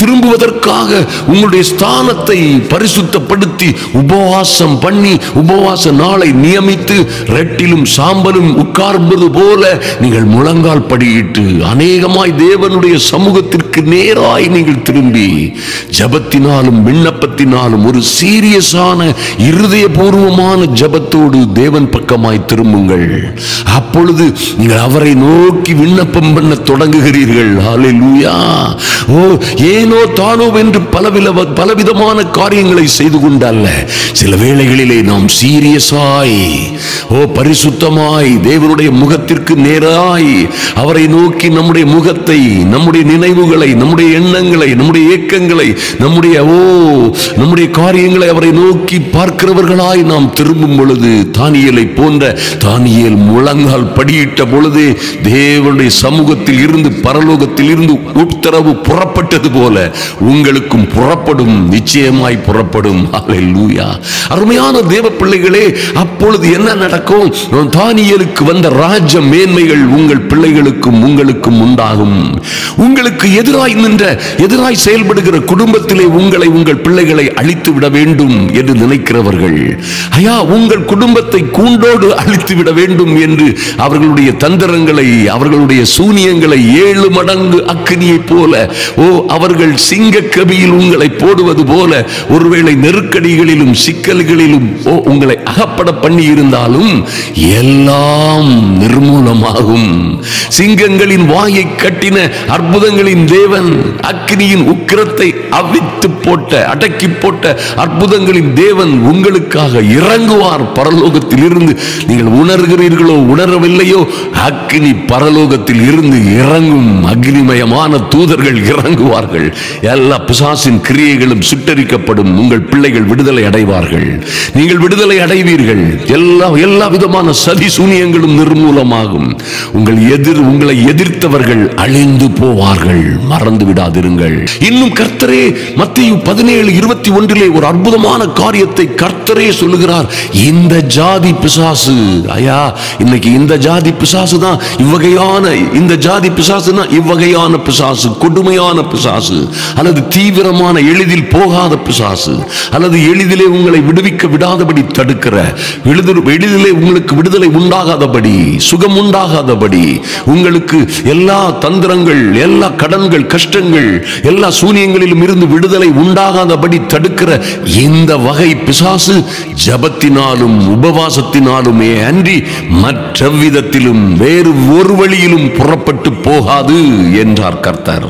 திரும்புவதற்காக உங்களுடைய ஸ்தானத்தை பரிசுத்தப்படுத்தி உபவாசம் பண்ணி உபவாச நாளை நியமித்து ரெட்டிலும் சாம்பலும் உட்கார்ந்தது போல நீங்கள் முழங்கால் படியிட்டு அநேகமாய் தேவனுடைய சமூகத்திற்கு நேராய் நீங்கள் திரும்பி ஜபத்தினாலும் விண்ணப்பத்தினாலும் ஒரு சீரியஸான இருதயபூர்வமான ஜபத்தோடு தேவன் பக்கமாய் திரும்புங்கள். அப்பொழுது நீங்கள் அவரை நோக்கி விண்ணப்பம் பண்ண தொடங்குகிறீர்கள். ஹல்லேலூயா. ஓ, ஏனோ தானோ என்று பலவிதமான காரியங்களை செய்து கொண்டல்ல, சில வேளைகளிலே நாம் சீரியஸாய் பரிசுத்தமாய் தேவனுடைய முகத்திற்கு நேராய் அவரை நோக்கி நம்முடைய முகத்தை, நம்முடைய நினைவுகளை, நம்முடைய எண்ணங்களை, நம்முடைய ஏக்கங்களை, நம்முடைய காரியங்களை அவரை நோக்கி பார்க்கிறவர்களாய் நாம் திரும்பும் பொழுது தானியேலை போன்ற தானியேல் முழங்கால் படியிட்ட பொழுது தேவனுடைய சமூகத்தில் இருந்து பரலோகத்தில் இருந்து உத்தரவு புறப்பட்டது போல உங்களுக்கும் புறப்படும், நிச்சயமாய் புறப்படும். ஹல்லேலூயா. அருமையான தேவ பிள்ளைகளே, அப்பொழுது என்ன நடக்கும்? தானியேலுக்கு வந்த ராஜ மேன்மைகள் உங்கள் பிள்ளைகளுக்கும் உங்களுக்கும் உண்டாகும். உங்களுக்கு எதிராய் நின்ற, எதிராய் செயல்படுகிற குடும்பத்திலே உங்கள் பிள்ளைகளை அழித்து விட வேண்டும் என்று நினைக்கிறவர்கள், ஐயா உங்கள் குடும்பத்தை கூண்டோடு அழித்து விட வேண்டும் என்று அவர்களுடைய தந்திரங்களை, அவர்களுடைய சூனியங்களை 7 மடங்கு அக்கினியை போல அவர்கள் சிங்க கபியில் உங்களை போடுவது போல ஒருவேளை நெருக்கடிகளிலும் சிக்கல்களிலும் உங்களை அகப்பட பண்ணி இருந்தாலும் எல்லாம் நிர்மூலமாகும். சிங்கங்களின் வாயை கட்டின அற்புதங்களின் தேவன், அக்கினியின் உக்கிரத்தை அவித்து போட்ட, அடக்கி போட்ட அற்புதங்களின் தேவன் உங்களுக்காக இறங்குவார் பரலோகத்தில் இருந்து. நீங்கள் உணர்கிறீர்களோ உணரவில்லையோ, அக்கினி பரலோகத்தில் இருந்து இறங்கும். அக்னிமயமான தூதர்கள் இறங்குவார்கள். எல்லா பிசாசின் கிரியைகளும் சுட்டரிக்கப்படும். உங்கள் பிள்ளைகள் விடுதலை அடைவார்கள். நீங்கள் விடுதலை அடைவீர்கள். எல்லா விதமான சதி சூனியங்களும் நிர்மூலமாகும். உங்களை எதிர்த்தவர்கள் அழிந்து போவார்கள். மறந்து விடாதிருங்கள். இன்னும் கர்த்தரே மத்தேயு 17:21 ஒரு அற்புதமான காரியத்தை கர்த்தரே சொல்லுகிறார். இந்த ஜாதி பிசாசு, ஐயா இன்னைக்கு இந்த ஜாதி பிசாசு தான் இவ்வகையான, இந்த ஜாதி பிசாசுனா இவ்வகையான பிசாசு, கொடுமையான பிசாசு, அல்லது தீவிரமான எளிதில் போகாத பிசாசு, அல்லது எளிதிலே உங்களை விடுவிக்க விடாதபடி தடுக்கிற, எளிதிலே உங்களுக்கு விடுதலை உண்டாகாதபடி, சுகம் உண்டாகாதபடி, உங்களுக்கு எல்லா தந்திரங்கள், எல்லா கடன்கள், கஷ்டங்கள், எல்லா சூனியங்களிலும் இருந்து விடுதலை உண்டாகாதபடி தடுக்கிற இந்த வகை பிசாசு ஜபத்தினாலும் உபவாசத்தினாலுமே அன்றி மற்ற விதத்திலும் வேறு ஒரு வழியிலும் புறப்பட்டு போகாது என்றார் கர்த்தர்.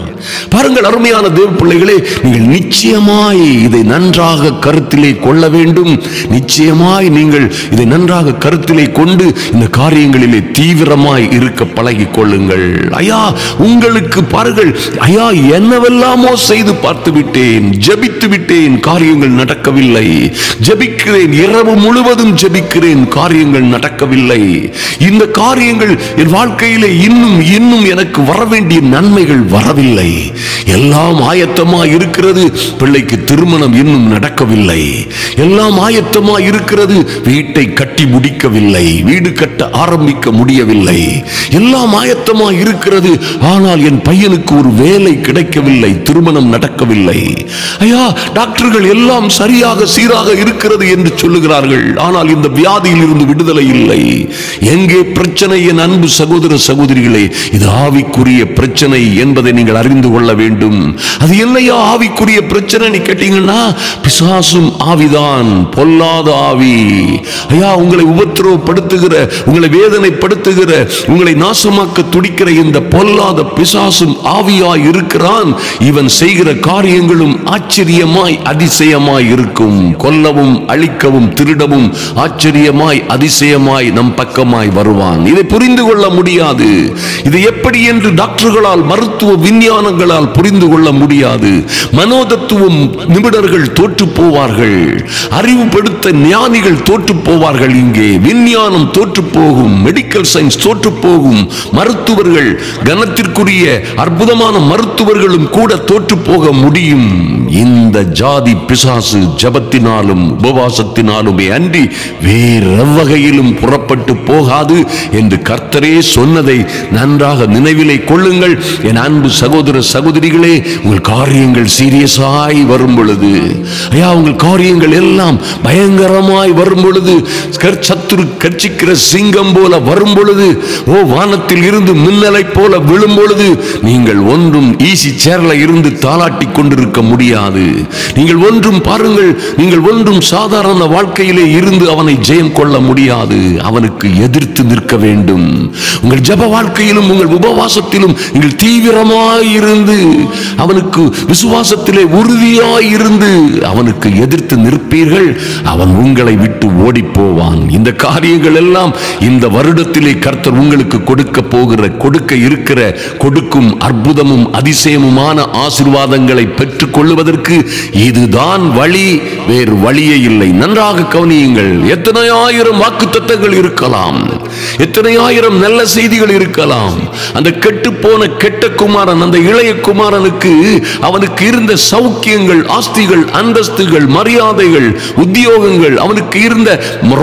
பாருங்கள் அருமையான தேவ பிள்ளைகளே, நீங்கள் நிச்சயமாய் இதை நன்றாக கருத்திலே கொள்ள வேண்டும். நிச்சயமாய் நீங்கள் இதை நன்றாக கருத்திலே கொண்டு இந்த காரியங்களிலே தீவிரமாய் இருக்க பழகிக் கொள்ளுங்கள். ஐயா உங்களுக்கு பாருங்கள், ஐயா என்னவெல்லாமோ செய்து பார்த்து விட்டேன், ஜபித்து விட்டேன், காரியங்கள் நடக்கவில்லை. ஜபிக்கிறேன், இரவு முழுவதும் ஜபிக்கிறேன், காரியங்கள் நடக்கவில்லை. இந்த காரியங்கள் என் வாழ்க்கையிலே இன்னும் எனக்கு வர வேண்டிய நன்மைகள் வரவில்லை. எல்லாம் ஆயத்தமா இருக்கிறது, பிள்ளைக்கு திருமணம் இன்னும் நடக்கவில்லை. எல்லாம் ஆயத்தமா இருக்கிறது, வீட்டை கட்டி முடிக்கவில்லை, வீடு கட்ட ஆரம்பிக்க முடியவில்லை. எல்லாம் ஆயத்தமா இருக்கிறது, ஆனால் என் பையனுக்கு ஒரு வேலை கிடைக்கவில்லை, திருமணம் நடக்கவில்லை. ஐயா டாக்டர்கள் எல்லாம் சரியாக சீராக இருக்கிறது என்று சொல்லுகிறார்கள், ஆனால் இந்த வியாதியில் இருந்து விடுதலை இல்லை. எங்கே பிரச்சனை என் அன்பு சகோதர சகோதரிகளே? இது ஆவிக்குரிய பிரச்சனை என்பதை நீங்கள் அறிந்து கொள்ள வேண்டும். அது என்னையா ஆவிக்குரிய பிரச்சனை கேட்டீங்கன்னா, பிசாசும் ஆவிதான், பொல்லாத ஆவி. ஐயா உங்களை உபத்திரவப்படுத்துகிற, உங்களை வேதனைப்படுத்துகிற, உங்களை நாசமாக்க துடிக்கிற இந்த பொல்லாத பிசாசும் ஆவியாய் இருக்கிறான். இவன் செய்கிற காரியங்களும் ஆச்சரியமாய் அதிசயமாய் இருக்கும். கொல்லவும் அழிக்கவும் திருடவும் ஆச்சரியமாய் அதிசயமாய் நம் பக்கமாய் வருவான். இதை புரிந்து கொள்ள முடியாது. இது எப்படி என்று டாக்டர்களால், மருத்துவ விஞ்ஞானங்களால் புரிந்து கொள்ள முடியாது. மனோதத்துவம் நிபுணர்கள் தோற்று போவார்கள், அறிவுபடுத்த ஞானிகள் தோற்று போவார்கள். இங்கே விஞ்ஞானம் தோற்று போகும், மெடிக்கல் சயின்ஸ் தோற்று போகும், மருத்துவர்கள், கனத்திற்குரிய அற்புதமான மருத்துவர்களும் கூட தோற்று போக முடியும். இந்த ஜாதி பிசாசு ஜபத்தினாலும் உபவாசத்தினாலுமே அன்றி வேறெவ்வகையிலும் புறப்பட்டு போகாது என்று கர்த்தரே சொன்னதை நன்றாக நினைவிலே கொள்ளுங்கள். என் அன்பு சகோதர சகோதரிகளே, உங்கள் காரியங்கள் சீரியஸாய் வரும் பொழுது, ஐயா உங்கள் காரியங்கள் எல்லாம் பயங்கரமாய் வரும் பொழுது, சத்துரு கர்ச்சிக்கிற சிங்கம் போல வரும் பொழுது, வானத்தில் இருந்து மின்னலை போல விழும் பொழுது, நீங்கள் ஒன்றும் ஈசி சேர்ல இருந்து தாளாட்டி கொண்டிருக்க முடியாது. நீங்கள் ஒன்றும் பாருங்கள், நீங்கள் ஒன்றும் சாதாரண வாழ்க்கையிலே இருந்து அவனை ஜெயம் கொள்ள முடியாது. அவனுக்கு எதிர்த்து நிற்க வேண்டும். உங்கள் ஜெப வாழ்க்கையிலும் உங்கள் உபவாசத்திலும் நீங்கள் தீவிரமாய் இருந்து அவனுக்கு விசுவாசத்திலே உறுதியாய் இருந்து அவனுக்கு எதிர்த்து நிற்பீர்கள். அவன் உங்களை விட்டு ஓடி போவான். இந்த காரியங்கள் எல்லாம் இந்த வருடத்திலே கர்த்தர் உங்களுக்கு கொடுக்க இருக்கிற கொடுக்கும் அற்புதமும் அதிசயமுமான ஆசீர்வாதங்களை பெற்றுக் கொள்வதற்கு இதுதான் வழி, வேறு வழியே இல்லை. நன்றாக கவனியுங்கள். எத்தனை ஆயிரம் வாக்குத்தத்தங்கள் இருக்கலாம், எத்தனை ஆயிரம் நல்ல செய்திகள் இருக்கலாம். அந்த கெட்டு போன கெட்ட குமாரன், அந்த இளைய குமாரனுக்கு அவனுக்கு இருந்த சௌக்கியங்கள், ஆஸ்திகள், அந்தஸ்துகள், மரியாதைகள், உத்தியோகங்கள், அவனுக்கு இருந்த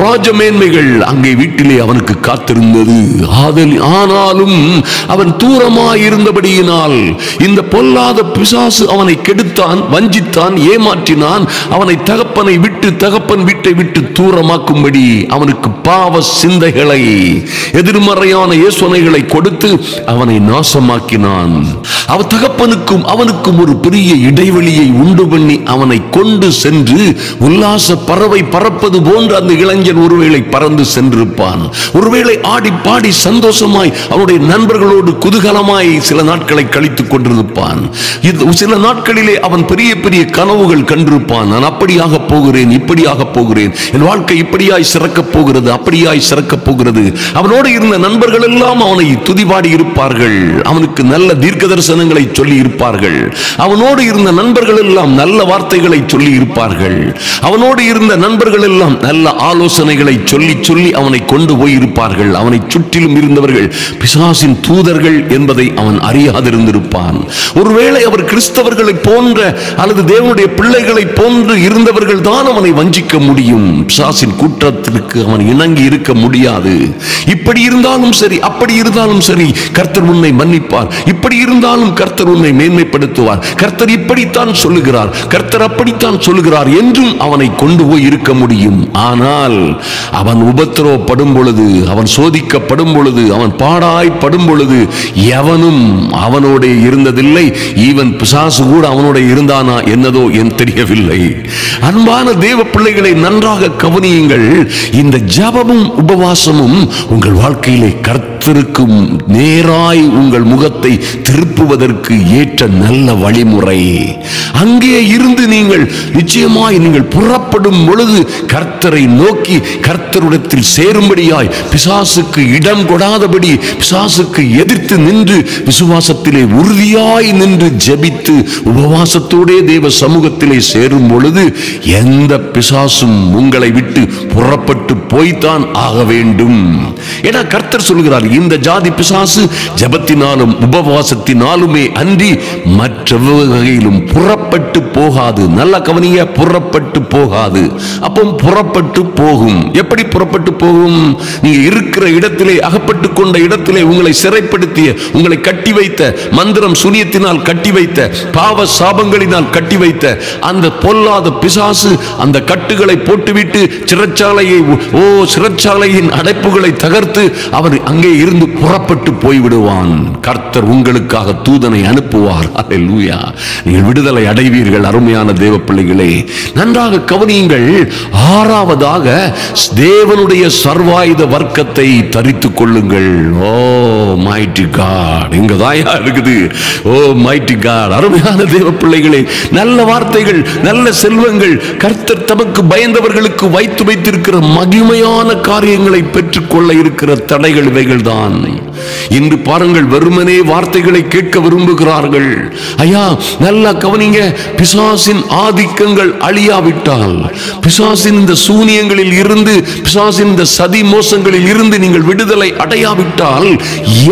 ராஜமேன்மைகள் அங்கே வீட்டிலே அவனுக்கு காத்திருந்தது. ஆனாலும் அவன் தூரமாய் இருந்தபடியினால் இந்த பொல்லாத பிசாசு அவனை கெடுத்தான், வஞ்சித்தான், ஏமாற்றினான். அவனை தகப்பனை விட்டு, தகப்பன் வீட்டை விட்டு தூரமாக்கும்படி அவனுக்கு பாவ சிந்தைகளை, எதிர்மறையான யோசனைகளை கொடுத்து அவனை நாசமாக்கினான். அவன் தகப்பனுக்கும் அவனுக்கும் ஒரு பெரிய இடைவெளியை உண்டு பண்ணி அவனை கொண்டு சென்று உல்லாச பறவை பறப்பது போன்று அந்த இளைஞன் ஒருவேளை பறந்து சென்றிருப்பான். ஒருவேளை ஆடி பாடி சந்தோஷமாய் அவனுடைய நண்பர்களோடு குதூகலமாய் சில நாட்களை கழித்துக் கொண்டிருப்பான். சில நாட்களிலே அவன் பெரிய பெரிய கனவுகள் கண்டிருப்பான். நான் அப்படியாக போகிறேன், இப்படியாக போகிறேன், என் வாழ்க்கை இப்படியாய் சிறக்கப் போகிறது, அப்படியாய் சிறக்கப் போகிறது. அவனோடு இருந்த நண்பர்கள் எல்லாம் அவனை துதிபாடி இருப்பார்கள். அவனுக்கு நல்ல தீர்க்க தரிசனங்களை சொல்லி இருப்பார்கள். அவனோடு இருந்த நண்பர்கள் எல்லாம் நல்ல வார்த்தைகளை சொல்லி இருப்பார்கள். அவனோடு இருந்த நண்பர்கள் எல்லாம் நல்ல ஆலோசனைகளை சொல்லி சொல்லி அவனை கொண்டு போய் இருப்பார்கள். அவனை சுற்றிலும் இருந்தவர்கள் பிசாசின் தூதர்கள் என்பதை அவன் அறியாதிருந்திருப்பான். ஒருவேளை அவர் கிறிஸ்தவர்களை போன்ற அல்லது தேவனுடைய பிள்ளைகளை போன்று இருந்தவர்கள் தான் அவனை வஞ்சிக்க முடியும். பிசாசின் கூட்டத்திற்கு அவன் இணங்கி இருக்க முடியாது. இப்படி இருந்தாலும் சரி, அப்படி இருந்தாலும் சரி, கர்த்தர் உன்னை மன்னிப்பார். இப்படி இருந்தாலும் கர்த்தர் உன்னை மேன்மைப்படுத்துவார். கர்த்தர் இப்படித்தான் சொல்லுகிறார், கர்த்தர் அப்படித்தான் சொல்லுகிறார் என்றும் அவனை கொண்டு போய் இருக்க முடியும். ஆனால் அவன் உபத்திரவப்படும் பொழுது, அவன் சோதிக்கப்படும் பொழுது, அவன் பாடாய்ப்படும் பொழுது எவனும் அவனோட இருந்ததில்லை. ஈவன் பிசாசு கூட அவனோட இருந்தானா என்னதோ என் தெரியவில்லை. அன்பான தேவ பிள்ளைகளை நன்றாக கவனியுங்கள். இந்த ஜெபமும் உபவாசமும் உங்கள் வாழ்க்கையிலே கர்த்தருக்கு நேராய் உங்கள் முகத்தை திருப்புவதற்கு ஏற்ற நல்ல வழிமுறை. அங்கே இருந்து நீங்கள் நிச்சயமாய் நீங்கள் புறப்படும் பொழுது கர்த்தரை நோக்கி கர்த்தருடத்தில் சேரும்படியாய், பிசாசுக்கு இடம் கொடாதபடி பிசாசுக்கு எதிர்த்து நின்று விசுவாசத்திலே உறுதியாய் நின்று ஜெபித்து உபவாசத்தோடே தேவ சமூகத்திலே சேரும் பொழுது எந்த பிசாசும் உங்களை விட்டு புறப்பட்டு போய்த்தான் ஆக வேண்டும். ஏன்னா கர்த்தர் சொல்கிறார், இந்த ஜாதி பிசாசு ஜெபத்தினாலும் உபவாசத்தினாலுமே அன்றி மற்ற வகையிலும் புறப்பட்டு போகாது. நல்ல கவனிங்க, புறப்பட்டு போகாது. அப்போ புறப்பட்டு போகும். எப்படி புறப்பட்டு போகும்? நீங்க இருக்கிற இடத்திலே, அகப்பட்டு கொண்ட இடத்திலே உங்களை சிறைப்படுத்திய, உங்களை கட்டி வைத்த, மந்திரம் சூனியத்தினால் கட்டி வைத்த, பாவ சாபங்களினால் கட்டி வைத்த அந்த பொல்லாத பிசாசு அந்த கட்டுகளை போட்டுவிட்டு சிறைச்சாலையின் அடைப்புகளை தகர்த்து அவர் அங்கே இருந்து புறப்பட்டு போய்விடுவான். கர்த்தர் உங்களுக்காக தூதனை அனுப்புவார். அல்லேலூயா. நீங்கள் விடுதலை அடைவீர்கள். அருமையான தேவ பிள்ளைகளே, நன்றாக கவனியுங்கள். ஆறாவதாக தேவனுடைய சர்வாயுத வர்க்கத்தை தரித்துக் கொள்ளுங்கள். ஓ மைட்டி காட், இங்க தாயா இருக்குது. Oh mighty god. அருமையான தேவ பிள்ளைகளே, நல்ல வார்த்தைகள், நல்ல செல்வங்கள், கர்த்தர் தமக்கு பயந்தவர்களுக்கு வைத்து வைத்திருக்கிற மகிமையான காரியங்களை பெற்றுக் கொள்ள இருக்கிற தடைகள் இவைகள் தான். இன்று பாருங்கள், வெறுமனே வார்த்தைகளை கேட்க விரும்புகிறார்கள். ஐயா நல்லா கவனிங்க. பிசாசின் ஆதிக்கங்கள் அழியாவிட்டால், பிசாசின் இந்த சூனியங்களில் இருந்து, பிசாசின் இந்த சதி மோசங்களில் இருந்து நீங்கள் விடுதலை அடையாவிட்டால்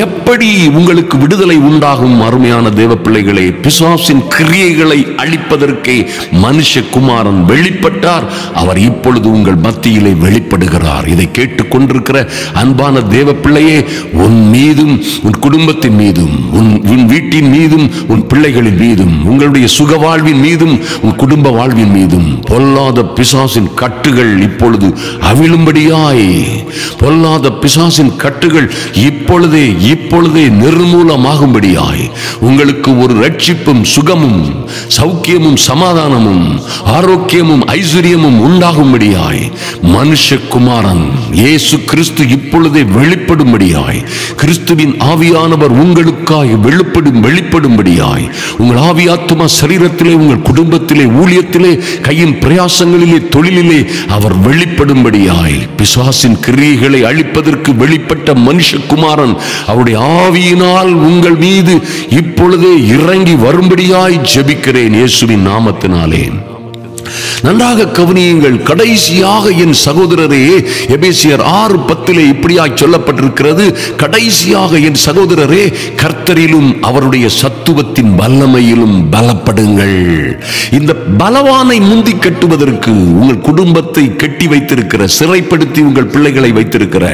எப்படி உங்களுக்கு விடுதலை உண்டாகும்? அருமையான தேவ பிள்ளைகளே, பிசாசின் கிரியைகளை அழிப்பதற்கே மனுஷகுமாரன் வெளிப்பட்டார். இருந்தார், அவர் இப்பொழுது உங்கள் மத்தியிலே வெளிப்படுகிறார். இதை கேட்டுக் கொண்டிருக்கிற அன்பான தேவ பிள்ளையே, உன் மீதும் உன் குடும்பத்தின் மீதும் உன் வீட்டின் மீதும் உன் பிள்ளைகளின் மீதும் உங்களுடைய சுக வாழ்வின் மீதும் உன் குடும்ப வாழ்வின் மீதும் பொல்லாத பிசாசின் கட்டுகள் இப்பொழுது அவிழும்படியாய், பொல்லாத பிசாசின் கட்டுகள் இப்பொழுதே நிர்மூலமாகும்படியாய், உங்களுக்கு ஒரு ரட்சிப்பும் சுகமும் சௌக்கியமும் சமாதானமும் ஆரோக்கியமும் ஐஸ்வர்யமும் உண்டாகும்படியாய், மனுஷகுமாரன் இயேசு கிறிஸ்து இப்பொழுதே வெளிப்படும்படியாய், கிறிஸ்துவின் ஆவியானவர் உங்களுக்காய் வெளிப்படும்படியாய், உங்கள் ஆவியாத்மா சரீரத்திலே, உங்கள் குடும்பத்திலே, ஊழியத்திலே, கையின் பிரயாசங்களிலே, தொழிலிலே அவர் வெளிப்படும்படியாய், பிசாசின் கிரியைகளை அழிப்பதற்கு வெளிப்பட்ட மனுஷகுமாரன் அவருடைய ஆவியினால் உங்கள் மீது இப்பொழுதே இறங்கி வரும்படியாய் ஜெபிக்கிறேன் இயேசுவின் நாமத்தினாலே. நன்றாக கவனியுங்கள். கடைசியாக என் சகோதரரே, எபேசியர் 6:10 இப்படியாய் சொல்லப்பட்டிருக்கிறது, கடைசியாக என் சகோதரரே, கர்த்தரிலும் அவருடைய சத்துவத்தின் வல்லமையிலும் பலப்படுங்கள். இந்த பலவானை முந்தி கட்டுவதற்கு உங்கள் குடும்பத்தை கட்டி வைத்திருக்கிற, சிறைப்படுத்தி உங்கள் பிள்ளைகளை வைத்திருக்கிற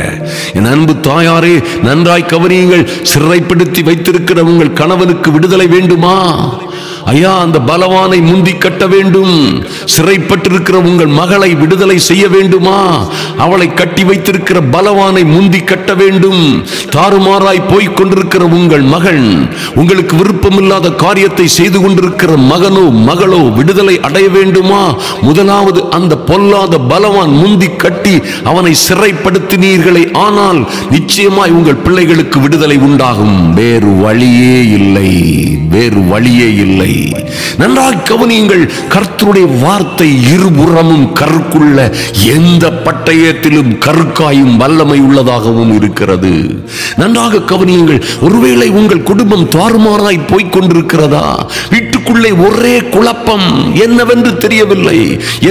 என் அன்பு தாயாரே, நன்றாய் கவனியுங்கள். சிறைப்படுத்தி வைத்திருக்கிற உங்கள் கணவனுக்கு விடுதலை வேண்டுமா? ஐயா, அந்த பலவானை முந்தி கட்ட வேண்டும். சிறைப்பட்டிருக்கிற உங்கள் மகளை விடுதலை செய்ய வேண்டுமா? அவளை கட்டி வைத்திருக்கிற பலவானை முந்தி கட்ட வேண்டும். தாறுமாறாய் போய்க் கொண்டிருக்கிற உங்கள் மகன், உங்களுக்கு விருப்பமில்லாத காரியத்தை செய்து கொண்டிருக்கிற மகனோ மகளோ விடுதலை அடைய வேண்டுமா? முதலாவது அந்த பொல்லாத பலவான் முந்தி கட்டி அவனை சிறைப்படுத்தினீர்களே, ஆனால் நிச்சயமாய் உங்கள் பிள்ளைகளுக்கு விடுதலை உண்டாகும். வேறு வழியே இல்லை, வேறு வழியே இல்லை. நன்றாக கவனியுங்கள். கர்த்தருடைய வார்த்தை இருபுறமும் கருக்குள்ள எந்த பட்டயத்திலும் கருக்காயும் வல்லமை உள்ளதாகவும் இருக்கிறது. நன்றாக கவனியுங்கள். ஒருவேளை உங்கள் குடும்பம் தாறுமாறாய் போய்க் கொண்டிருக்கிறதா? வீட்டுக்குள்ளே ஒரே குழப்பம், என்னவென்று தெரியவில்லை,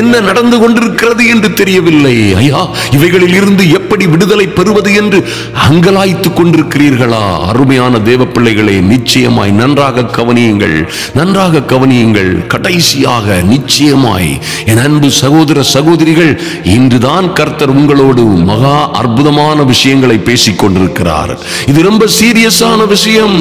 என்ன நடந்து கொண்டிருக்கிறது என்று தெரியவில்லை. ஐயா, இவைகளில் இருந்து எப்படி விடுதலை பெறுவது என்று அங்கலாய்த்துக் கொண்டிருக்கிறீர்களா? அருமையான தேவ பிள்ளைகளே, நிச்சயமாய் நன்றாக கவனியுங்கள், நன்றாக கவனியுங்கள். கடைசியாக நிச்சயமாய் என் அன்பு சகோதர சகோதரிகள், இன்றுதான் கர்த்தர் உங்களோடு மகா அற்புதமான விஷயங்களை பேசிக் கொண்டிருக்கிறார். இது ரொம்ப சீரியஸான விஷயம்.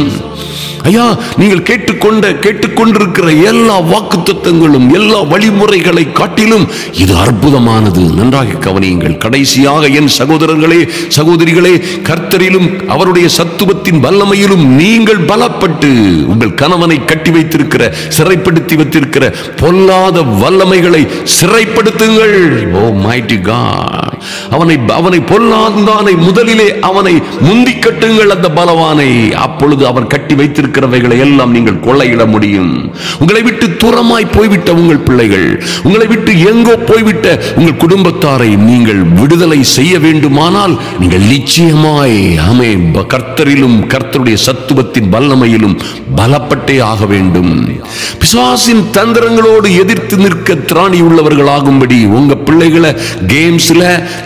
ஐயா, நீங்கள் கேட்டுக்கொண்டிருக்கிற எல்லா வாக்குத்தத்தங்களும் எல்லா வழிமுறைகளை காட்டிலும் இது அற்புதமானது. நன்றாக கவனியுங்கள். கடைசியாக என் சகோதரர்களே சகோதரிகளே, கர்த்தரிலும் அவருடைய சத்துவத்தின் வல்லமையிலும் நீங்கள் பலப்பட்டு உங்கள் கணவனை கட்டி வைத்திருக்கிற, சிறைப்படுத்தி வைத்திருக்கிற பொல்லாத வல்லமைகளை சிறைப்படுத்துங்கள். ஓ மைட்டி காட், அவனை பொல்லாதானை முதலிலே அவனை முந்தி கட்டுங்கள், அந்த பலவானை. அப்பொழுது அவர் கட்டி வைத்திருக்கிறவைகளை எல்லாம் நீங்கள் கொள்ளையிட முடியும். உங்களை விட்டு தூரமாய் போய்விட்ட உங்கள் பிள்ளைகள், உங்களை விட்டு எங்கோ போய்விட்ட உங்கள் குடும்பத்தாரை நீங்கள் விடுதலை செய்ய வேண்டுமானால் நீங்கள் நிச்சயமாய் கர்த்தரிலும் கர்த்தருடைய சத்துவத்தின் வல்லமையிலும் பலப்பட்டே ஆக வேண்டும். பிசாசின் தந்திரங்களோடு எதிர்த்து நிற்க திராணி உள்ளவர்களாகும்படி உங்க பிள்ளைகளை கேம்ஸ்ல,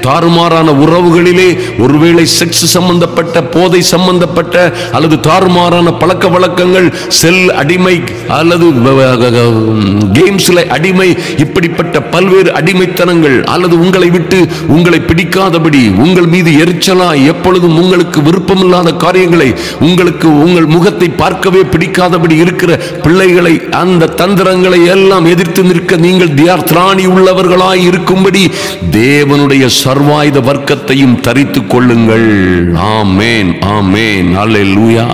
தாறுமாறான உறவுகளிலே, ஒருவேளை செக்ஸ் சம்பந்தப்பட்ட, போதை சம்பந்தப்பட்ட அல்லது தாறுமாறான பழக்க வழக்கங்கள், செல் அடிமை அல்லது கேம்ஸ்ல அடிமை, இப்படிப்பட்ட பல்வேறு அடிமைத்தனங்கள், அல்லது உங்களை விட்டு உங்களை பிடிக்காதபடி உங்கள் மீது எரிச்சலா எப்பொழுதும் உங்களுக்கு விருப்பமில்லாத காரியங்களை, உங்களுக்கு உங்கள் முகத்தை பார்க்கவே பிடிக்காதபடி இருக்கிற பிள்ளைகளை, அந்த தந்திரங்களை எல்லாம் எதிர்த்து நிற்க நீங்கள் திராணி உள்ளவர்களாய் இருக்கும்படி தேவனுடைய சர்வாயுத வர்க்கத்தையும் தரித்துக் கொள்ளுங்கள். ஆமென், ஆமென், அல்லேலூயா.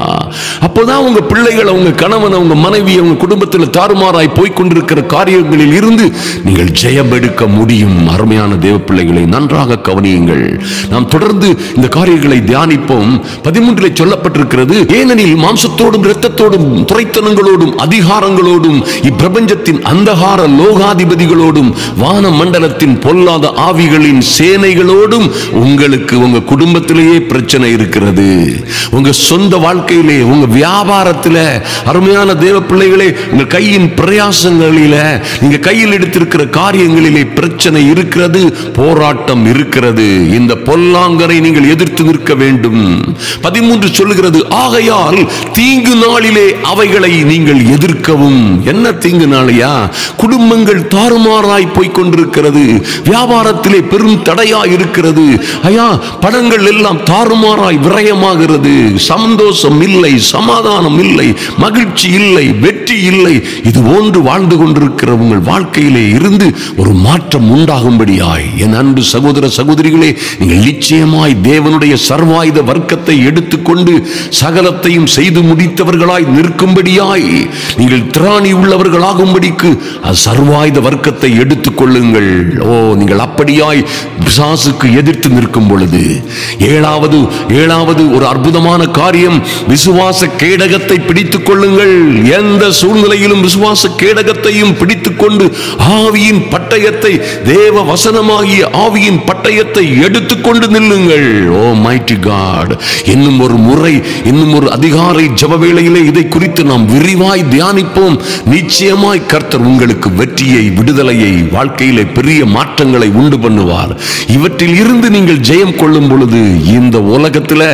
அப்போதான் உங்க பிள்ளைகளை, உங்க கணவன், உங்க மனைவி, உங்க குடும்பத்தில் தாறுமாறாய் போய்கொண்டிருக்கிற காரியங்களில் இருந்து நீங்கள் ஜெயம் எடுக்க முடியும். அருமையான தேவ பிள்ளைகளை, நன்றாக கவனியுங்கள். நாம் தொடர்ந்து இந்த காரியங்களை தியானிப்போம். 13 சொல்லப்பட்டிருக்கிறது, ஏனெனில் மாம்சத்தோடும் இரத்தத்தோடும் துரைத்தனங்களோடும் அதிகாரங்களோடும் இப்பிரபஞ்சத்தின் அந்தகார லோகாதிபதிகளோடும் வான மண்டலத்தின் பொல்லாத ஆவிகளின் சேனைகளோடும் உங்களுக்கு உங்க குடும்பத்திலேயே பிரச்சனை இருக்கிறது. உங்க சொந்த வாழ்க்கையிலே, உங்க வியாபாரத்தில், அருமையான தேவ பிள்ளைகளே, உங்கள் கையின் பிரயாசங்களில, நீங்க கையில் எடுத்திருக்கிற காரியங்களிலே பிரச்சனை இருக்கிறது, போராட்டம் இருக்கிறது. இந்த பொல்லாங்கரை நீங்கள் எதிர்த்து நிற்க வேண்டும். 13 சொல்லுகிறது, ஆகையால் தீங்கு நாளிலே அவைகளை நீங்கள் எதிர்க்கவும். என்ன தீங்கு நாளையா? குடும்பங்கள் தாறுமாறாய் போய்கொண்டிருக்கிறது, வியாபாரத்திலே பெரும் தடையாய் இருக்கிறது. ஐயா, பணங்கள் எல்லாம் தாறுமாறாய் விரயமாகிறது, சந்தோஷம் இல்லை, சமாதானம் இல்லை, மகிழ்ச்சி இல்லை, வெற்றி இல்லை. இது போன்று வாழ்ந்து கொண்டிருக்கிற உங்கள் வாழ்க்கையிலே இருந்து ஒரு மாற்றம் உண்டாகும்படியாய் என் அன்பு சகோதர சகோதரிகளே, நீங்கள் நிச்சயமாய் தேவனுடைய சர்வாயுத வர்க்கத்தை எடுத்துக்கொண்டு சகலத்தையும் செய்து முடித்தவர்களாய் நிற்கும்படியாய் நீங்கள் திராணி உள்ளவர்களாகும்படிக்கு சர்வாயுத வர்க்கத்தை எடுத்துக் கொள்ளுங்கள். ஓ, நீங்கள் அப்படியாய் பிசாசுக்கு எதிர்த்து நிற்கும் பொழுது ஏழாவது ஒரு அற்புதமான காரியம், விசுவாச கேடகத்தை பிடித்துக் கொள்ளுங்கள். எந்த சூழ்நிலையிலும் விசுவாச கேடகத்தையும் பிடித்துக் கொண்டு ஆவியின் பட்டயத்தை, தேவ வசனமாகிய ஆவியின் பட்டயத்தை எடுத்துக்கொண்டு நில்லுங்கள். ஓ மைட்டி காட், இன்னும் ஒரு முறை, இன்னும் ஒரு அதிகாலை ஜெப வேளையிலே இதை குறித்து நாம் விரிவாய் தியானிப்போம். நிச்சயமாய் கர்த்தர் உங்களுக்கு வெற்றியை, விடுதலையை, வாழ்க்கையிலே பெரிய மாற்றங்களை உண்டு பண்ணுவார். இவற்றில் இருந்து நீங்கள் ஜெயம் கொள்ளும் பொழுது இந்த உலகத்தில்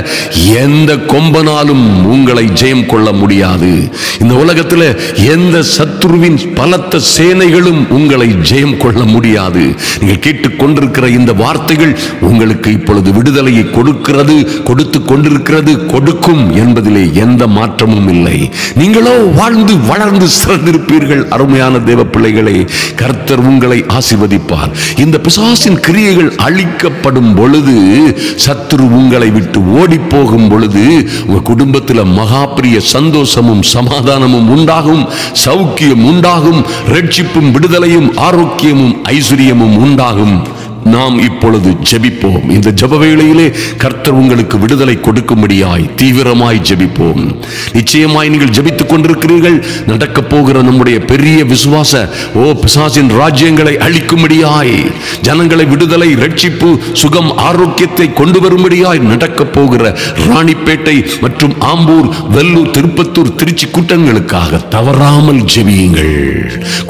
எந்த கொம்பனாலும் உங்களை ஜெயம் கொள்ள முடியாது. இந்த உலகத்தில் எந்த சத்துருவின் பலத்த சேனைகளும் உங்களை ஜெயம் கொள்ள முடியாது. நீங்கள் கேட்டுக்கொண்டிருக்கிற இந்த வார்த்தைகள் உங்களுக்கு இப்பொழுது விடுதலையை கொடுக்கிறது, கொடுத்து கொண்டிருக்கிறது, கொடுக்கும் என்பதிலே எந்த மாற்றமும் இல்லை. நீங்களோ வாழ்ந்து வளர்ந்து சிறந்திருப்பீர்கள். அருமையான தேவ பிள்ளைகளே, கர்த்தர் உங்களை ஆசீர்வதிப்பார். இந்த பிசாசின் கிரியைகள் அழிக்கப்படும் பொழுது, சத்துரு உங்களை விட்டு ஓடி போகும் பொழுது, உங்க குடும்பத்தில் மகாபிரிய சந்தோஷமும் சமாதானமும் உண்டாகும், சௌக்கியம் உண்டாகும், ரட்சிப்பும் விடுதலையும் ஆரோக்கியமும் ஐஸ்வர்யமும் உண்டாகும். நாம் இப்பொழுது ஜெபிப்போம். இந்த ஜெப வேளையிலே கர்த்தர் உங்களுக்கு விடுதலை கொடுக்கும்படியாய் தீவிரமாய் ஜெபிப்போம். நிச்சயமாய் நீங்கள் ஜெபித்துக் கொண்டிருக்கிறீர்கள். நடக்க போகிற நம்முடைய பெரிய விசுவாச பிசாசின் ராஜ்யங்களை அழிக்கும்படியாய், ஜனங்களை விடுதலை, ரட்சிப்பு, சுகம், ஆரோக்கியத்தை கொண்டு வரும்படியாய் நடக்க போகிற ராணிப்பேட்டை மற்றும் ஆம்பூர், வெல்லூர், திருப்பத்தூர், திருச்சி கூட்டங்களுக்காக தவறாமல் ஜெபியுங்கள்.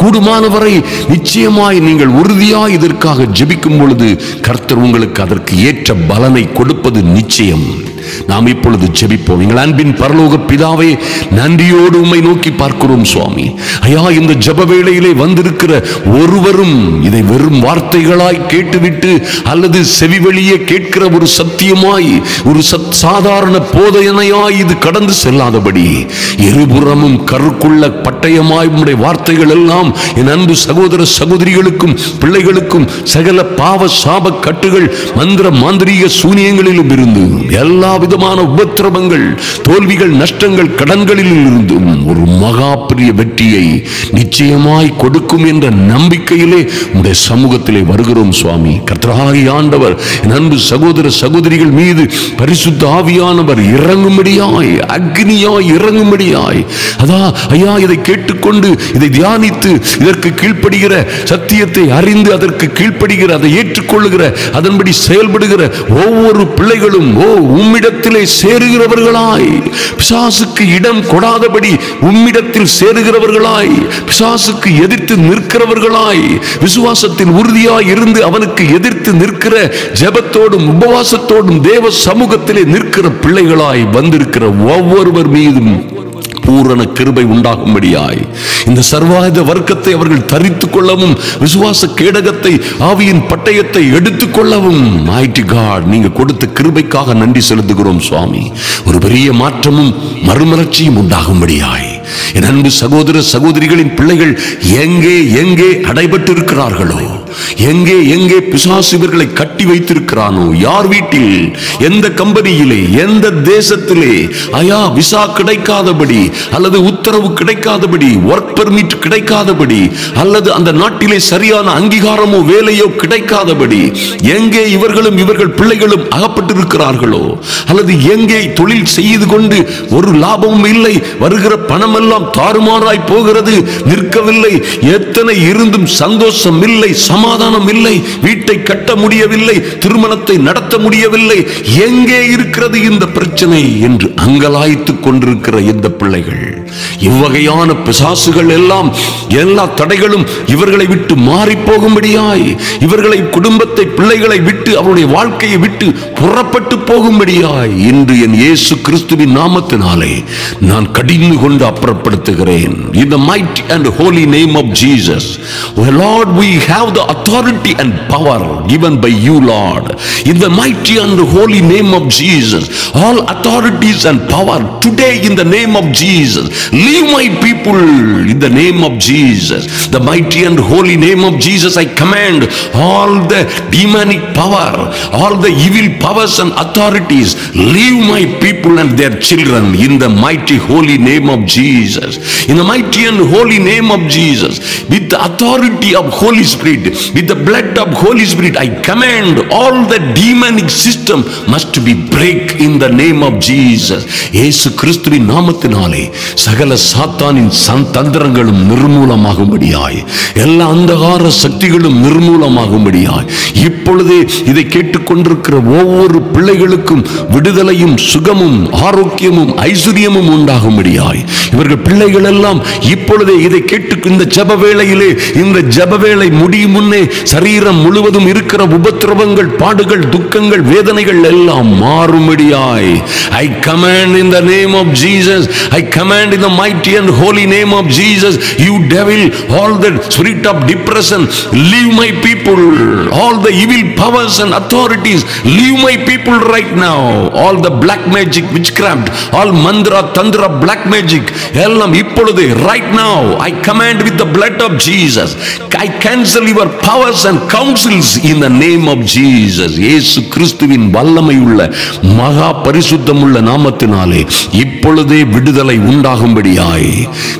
கூடுமானவரை நிச்சயமாய் நீங்கள் உறுதியாய் இதற்காக ஜெபிக்கும் பொழுது கர்த்தர் உங்களுக்கு அதற்கு ஏற்ற பலனை கொடுப்பது நிச்சயம். நாம் இப்பொழுது ஜெபிப்போம். எங்கள் அன்பின் பரலோக பிதாவே, நன்றியோடு உம்மை நோக்கி பார்க்கிறோம் சுவாமி. ஐயா, இந்த ஜெப வேளையிலே வந்திருக்கிற ஒருவரும் இதை வெறும் வார்த்தைகளாய் கேட்டுவிட்டு அல்லது செவி வழியே கேட்கிற ஒரு சத்தியமாய், ஒரு சாதாரண போதனையாய் இது கடந்து செல்லாதபடி, இருபுறமும் கருக்குள்ள பட்டயமாய் உம்முடைய வார்த்தைகள் எல்லாம் என் அன்பு சகோதர சகோதரிகளுக்கும் பிள்ளைகளுக்கும் சகல பாவ சாப கட்டுகள், மந்திர மாந்திரீக சூனியங்களிலும் இருந்து, எல்லா விதமான உபத்திரவங்கள், தோல்விகள், நஷ்டங்கள், கடன்களில் இருந்தும் ஒரு மகா பெரிய வெற்றியை நிச்சயமாய் கொடுக்கும் என்ற நம்பிக்கையிலே உடைய சமூகத்திலே வருகிறோம் சுவாமி. கர்த்தராகிய ஆண்டவர் என் அன்பு சகோதர சகோதரிகள் மீது பரிசுத்த ஆவியானவர் இறங்கும்படியாய், அக்னியாய் இறங்கும்படியாய், அதான் ஐயா, இதை கேட்டுக்கொண்டு இதை தியானித்து இதற்கு கீழ்ப்படுகிற, சத்தியத்தை அறிந்து அதற்கு கீழ்ப்படுகிற, அதை ஏற்றுக்கொள்ளுகிற, அதன்படி செயல்படுகிற ஒவ்வொரு பிள்ளைகளும் உம்மிடத்திலே சேருகிறவர்களாய், பிசாசுக்கு இடம் கொடாதபடி உம்மிடத்தில் சேருகிறவர்களாய், பிசாசுக்கு எதிர்த்து நிற்கிறவர்களாய், விசுவாசத்தில் உறுதியாய் இருந்து அவனுக்கு எதிர்த்து நிற்கிற, ஜெபத்தோடும் உபவாசத்தோடும் தேவ சமூகத்திலே நிற்கிற பிள்ளைகளாய் வந்திருக்கிற ஒவ்வொருவர் மீதும் பூரண கிருபை உண்டாகும்படியாய் இந்த சர்வாயுத வர்க்கத்தை அவர்கள் தரித்துக் கொள்ளவும், விசுவாச கேடகத்தை, ஆவியின் பட்டயத்தை எடுத்துக் கொள்ளவும், மைட்டி காட், நீங்க கொடுத்த கிருபைக்காக நன்றி செலுத்துகிறோம் சுவாமி. ஒரு பெரிய மாற்றமும் மறுமலர்ச்சியும் உண்டாகும்படியாய் என் அன்பு சகோதர சகோதரிகளின் பிள்ளைகள் எங்கே எங்கே அடைபட்டு இருக்கிறார்களோ, எங்கே எங்கே பிசாசு இவர்களை கட்டி வைத்திருக்கிறானோ, யார் வீட்டில், எந்த கம்பெனியிலே, எந்த தேசத்திலே ஐயா விசா கிடைக்காதபடி அல்லது உத்தரவு கிடைக்காதபடி, ஒர்க் பெர்மிட் கிடைக்காதபடி, அல்லது அந்த நாட்டிலே சரியான அங்கீகாரமோ வேலையோ கிடைக்காதபடி, எங்கே இவர்களும் இவர்கள் பிள்ளைகளும் அகப்பட்டிருக்கிறார்களோ, அல்லது எங்கே தொழில் செய்து கொண்டு ஒரு லாபமும் இல்லை, வருகிற பணம் எல்லாம் தாறுமாறாய் போகிறது, நிற்கவில்லை, எத்தனை இருந்தும் சந்தோஷம் இல்லை, சமாதானம் இல்லை, வீட்டை கட்ட முடியவில்லை, திருமணத்தை நடத்த முடியவில்லை, எங்கே இருக்கிறது இந்த பிரச்சனை என்று அங்கலாய்த்துக் கொண்டிருக்கிற இந்த பிள்ளைகள், இவ்வகையான பிசாசுகள் எல்லாம், எல்லா தடைகளும் இவர்களை விட்டு மாறி போகும்படியாய், இவர்களை, குடும்பத்தை, பிள்ளைகளை விட்டு, அவருடைய வாழ்க்கையை விட்டு புறப்பட்டு போகும்படியாய் இன்று என் இயேசு கிறிஸ்துவின் நாமத்தினாலே நான் கடிந்து கொண்டு அப்புறப்படுத்துகிறேன். In the mighty and holy name of Jesus, oh Lord, we have the authority and power given by you, Lord. In the mighty and holy name of Jesus, all authorities and power today in the name of Jesus, leave my people in the name of Jesus. The mighty and holy name of Jesus, I command all the demonic power, all the evil powers and authorities, leave my people and their children in the mighty holy name of Jesus. In the mighty and holy name of Jesus, with the authority of Holy Spirit, with the blood of Holy Spirit, I command all the demonic system must be break in the name of Jesus. இயேசு கிறிஸ்துவின் நாமத்தினாலே சகல சாத்தானின் தந்திரங்களும் நிர்மூலமாகும்படியாய், எல்லா அந்தகார சக்திகளும் நிர்மூலமாகும்படியாய், இப்பொழுதே இதை கேட்டுக்கொண்டிருக்கிற ஒவ்வொரு பிள்ளைகளுக்கும் விடுதலையும் சுகமும் ஆரோக்கியமும் ஐஸ்வர்யமும் உண்டாகும்படியாய், இவர்கள் பிள்ளைகள் எல்லாம் இப்பொழுதே இதை கேட்டு இந்த ஜெப வேளையிலே, இந்த ஜெப வேளை முடியும் முன்னே சரீரம் முழுவதும் இருக்கிற உபத்திரவங்கள், பாடுகள், துக்கங்கள், வேதனைகள் எல்லாம் மாறும்படியாய் I command in the name of Jesus, I command in the mighty and holy name of Jesus, you devil, all the spirit of depression, leave my people, all the evil powers and authorities, leave my people right now, all the black magic, witchcraft, all mantra, tantra, black magic, எல்லாம் இப்பொழுது right now I command with the blood of Jesus, I cancel your powers and counsels in the name of Jesus. இயேசு கிறிஸ்துவின் வல்லமை உள்ள மகா பரிசுத்தமுள்ள நாமத்தினாலே இப்பொழுதே விடுதலை உண்டாகும்படியாய்,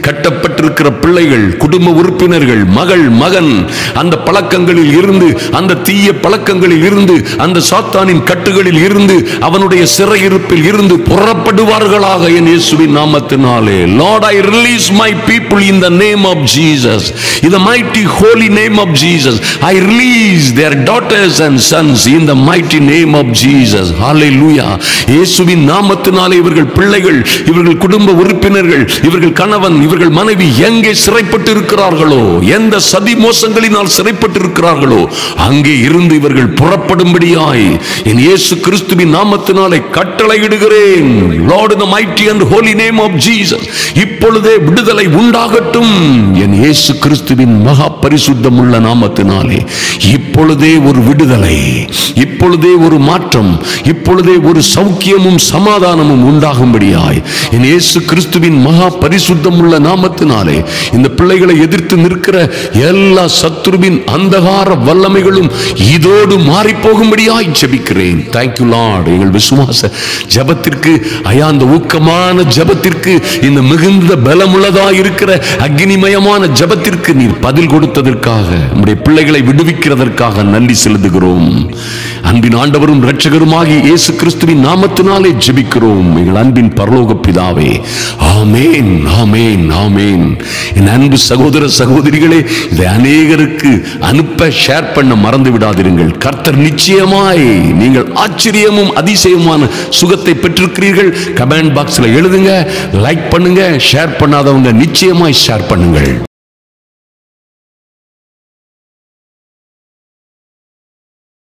கட்டப்பட்டிருக்கிற பிள்ளைகள், குடும்ப உறுப்பினர்கள், மகள், மகன், அந்த பழக்கங்களில் இருந்து, அந்த தீய பழக்கங்களில் இருந்து, அந்த சாத்தானின் கட்டுகளில் இருந்து, அவனுடைய சிறையிருப்பில் இருந்து புறப்படுவார்களாக என் இயேசுவின் நாமத்தினாலே. Lord, I release my people in the name of Jesus. In the mighty holy name of Jesus, I release their daughters and sons in the mighty name of Jesus. Hallelujah. இயேசுவின் நாமத்தினாலே இவர்கள் பிள்ளைகள், இவர்கள் குடும்ப உறுப்பினர்கள், இவர்கள் கணவன், இவர்கள் மனைவி எங்கே சிறைப்பட்டு இருக்கிறார்களோ, எந்த சதி மோசங்களினால் சிறைப்பட்டு இருக்கிறார்களோ, அங்கே இருந்து இவர்கள் புறப்படும்படியாய் என் இயேசு கிறிஸ்துவின் நாமத்தினாலே கட்டளையிடுகிறேன். Lord, in the mighty and holy name of Jesus, இப்பொழுதே விடுதலை உண்டாகட்டும் என் இயேசு கிறிஸ்துவின் மகா பரிசுத்தமுள்ள நாமத்தினாலே. இப்பொழுதே ஒரு விடுதலை, இப்பொழுதே ஒரு மாற்றம், இப்பொழுதே ஒரு சௌக்கியமும் சமாதானமும் உண்டாகும்படியாய் என் இயேசு கிறிஸ்துவின் மகா பரிசுத்தமுள்ள நாமத்தினாலே இந்த பிள்ளைகளை எதிர்த்து நிற்கிற எல்லா சத்துருவின் அந்தகார வல்லமைகளும் இதோடு மாறி போகும்படியாய் ஜெபிக்கிறேன். Thank you Lord. எங்கள் விசுவாச ஜெபத்திற்கு, ஐயா, அந்த ஊக்கமான ஜெபத்திற்கு, இந்த மிகுந்த பலமுள்ளதாய் இருக்கிற அக்னிமயமான ஜெபத்திற்கு நீர் பதில் கொடுத்ததற்காக, நம்முடைய பிள்ளைகளை விடுவிக்கிறதற்காக நன்றி செலுத்துகிறோம். அன்பின் ஆண்டவரும் இரட்சகருமாகி இயேசு கிறிஸ்துவின் நாமத்தினாலே ஜெபிக்கிறோம் எங்கள் அன்பின் பரலோக பிதாவே. ஆமென், ஆமென், ஆமென். என் அன்பு சகோதர சகோதரிகளே, இதை அநேகருக்கு அனுப்ப ஷேர் பண்ண மறந்து விடாதிருங்கள். கர்த்தர் நிச்சயமாய் நீங்கள் ஆச்சரியமும் அதிசயமான சுகத்தை பெற்றிருக்கிறீர்கள். கமெண்ட் பாக்ஸ்ல எழுதுங்க, லைக் பண்ணுங்க, ஷேர் பண்ணாதவங்க நிச்சயமாய் ஷேர் பண்ணுங்கள்.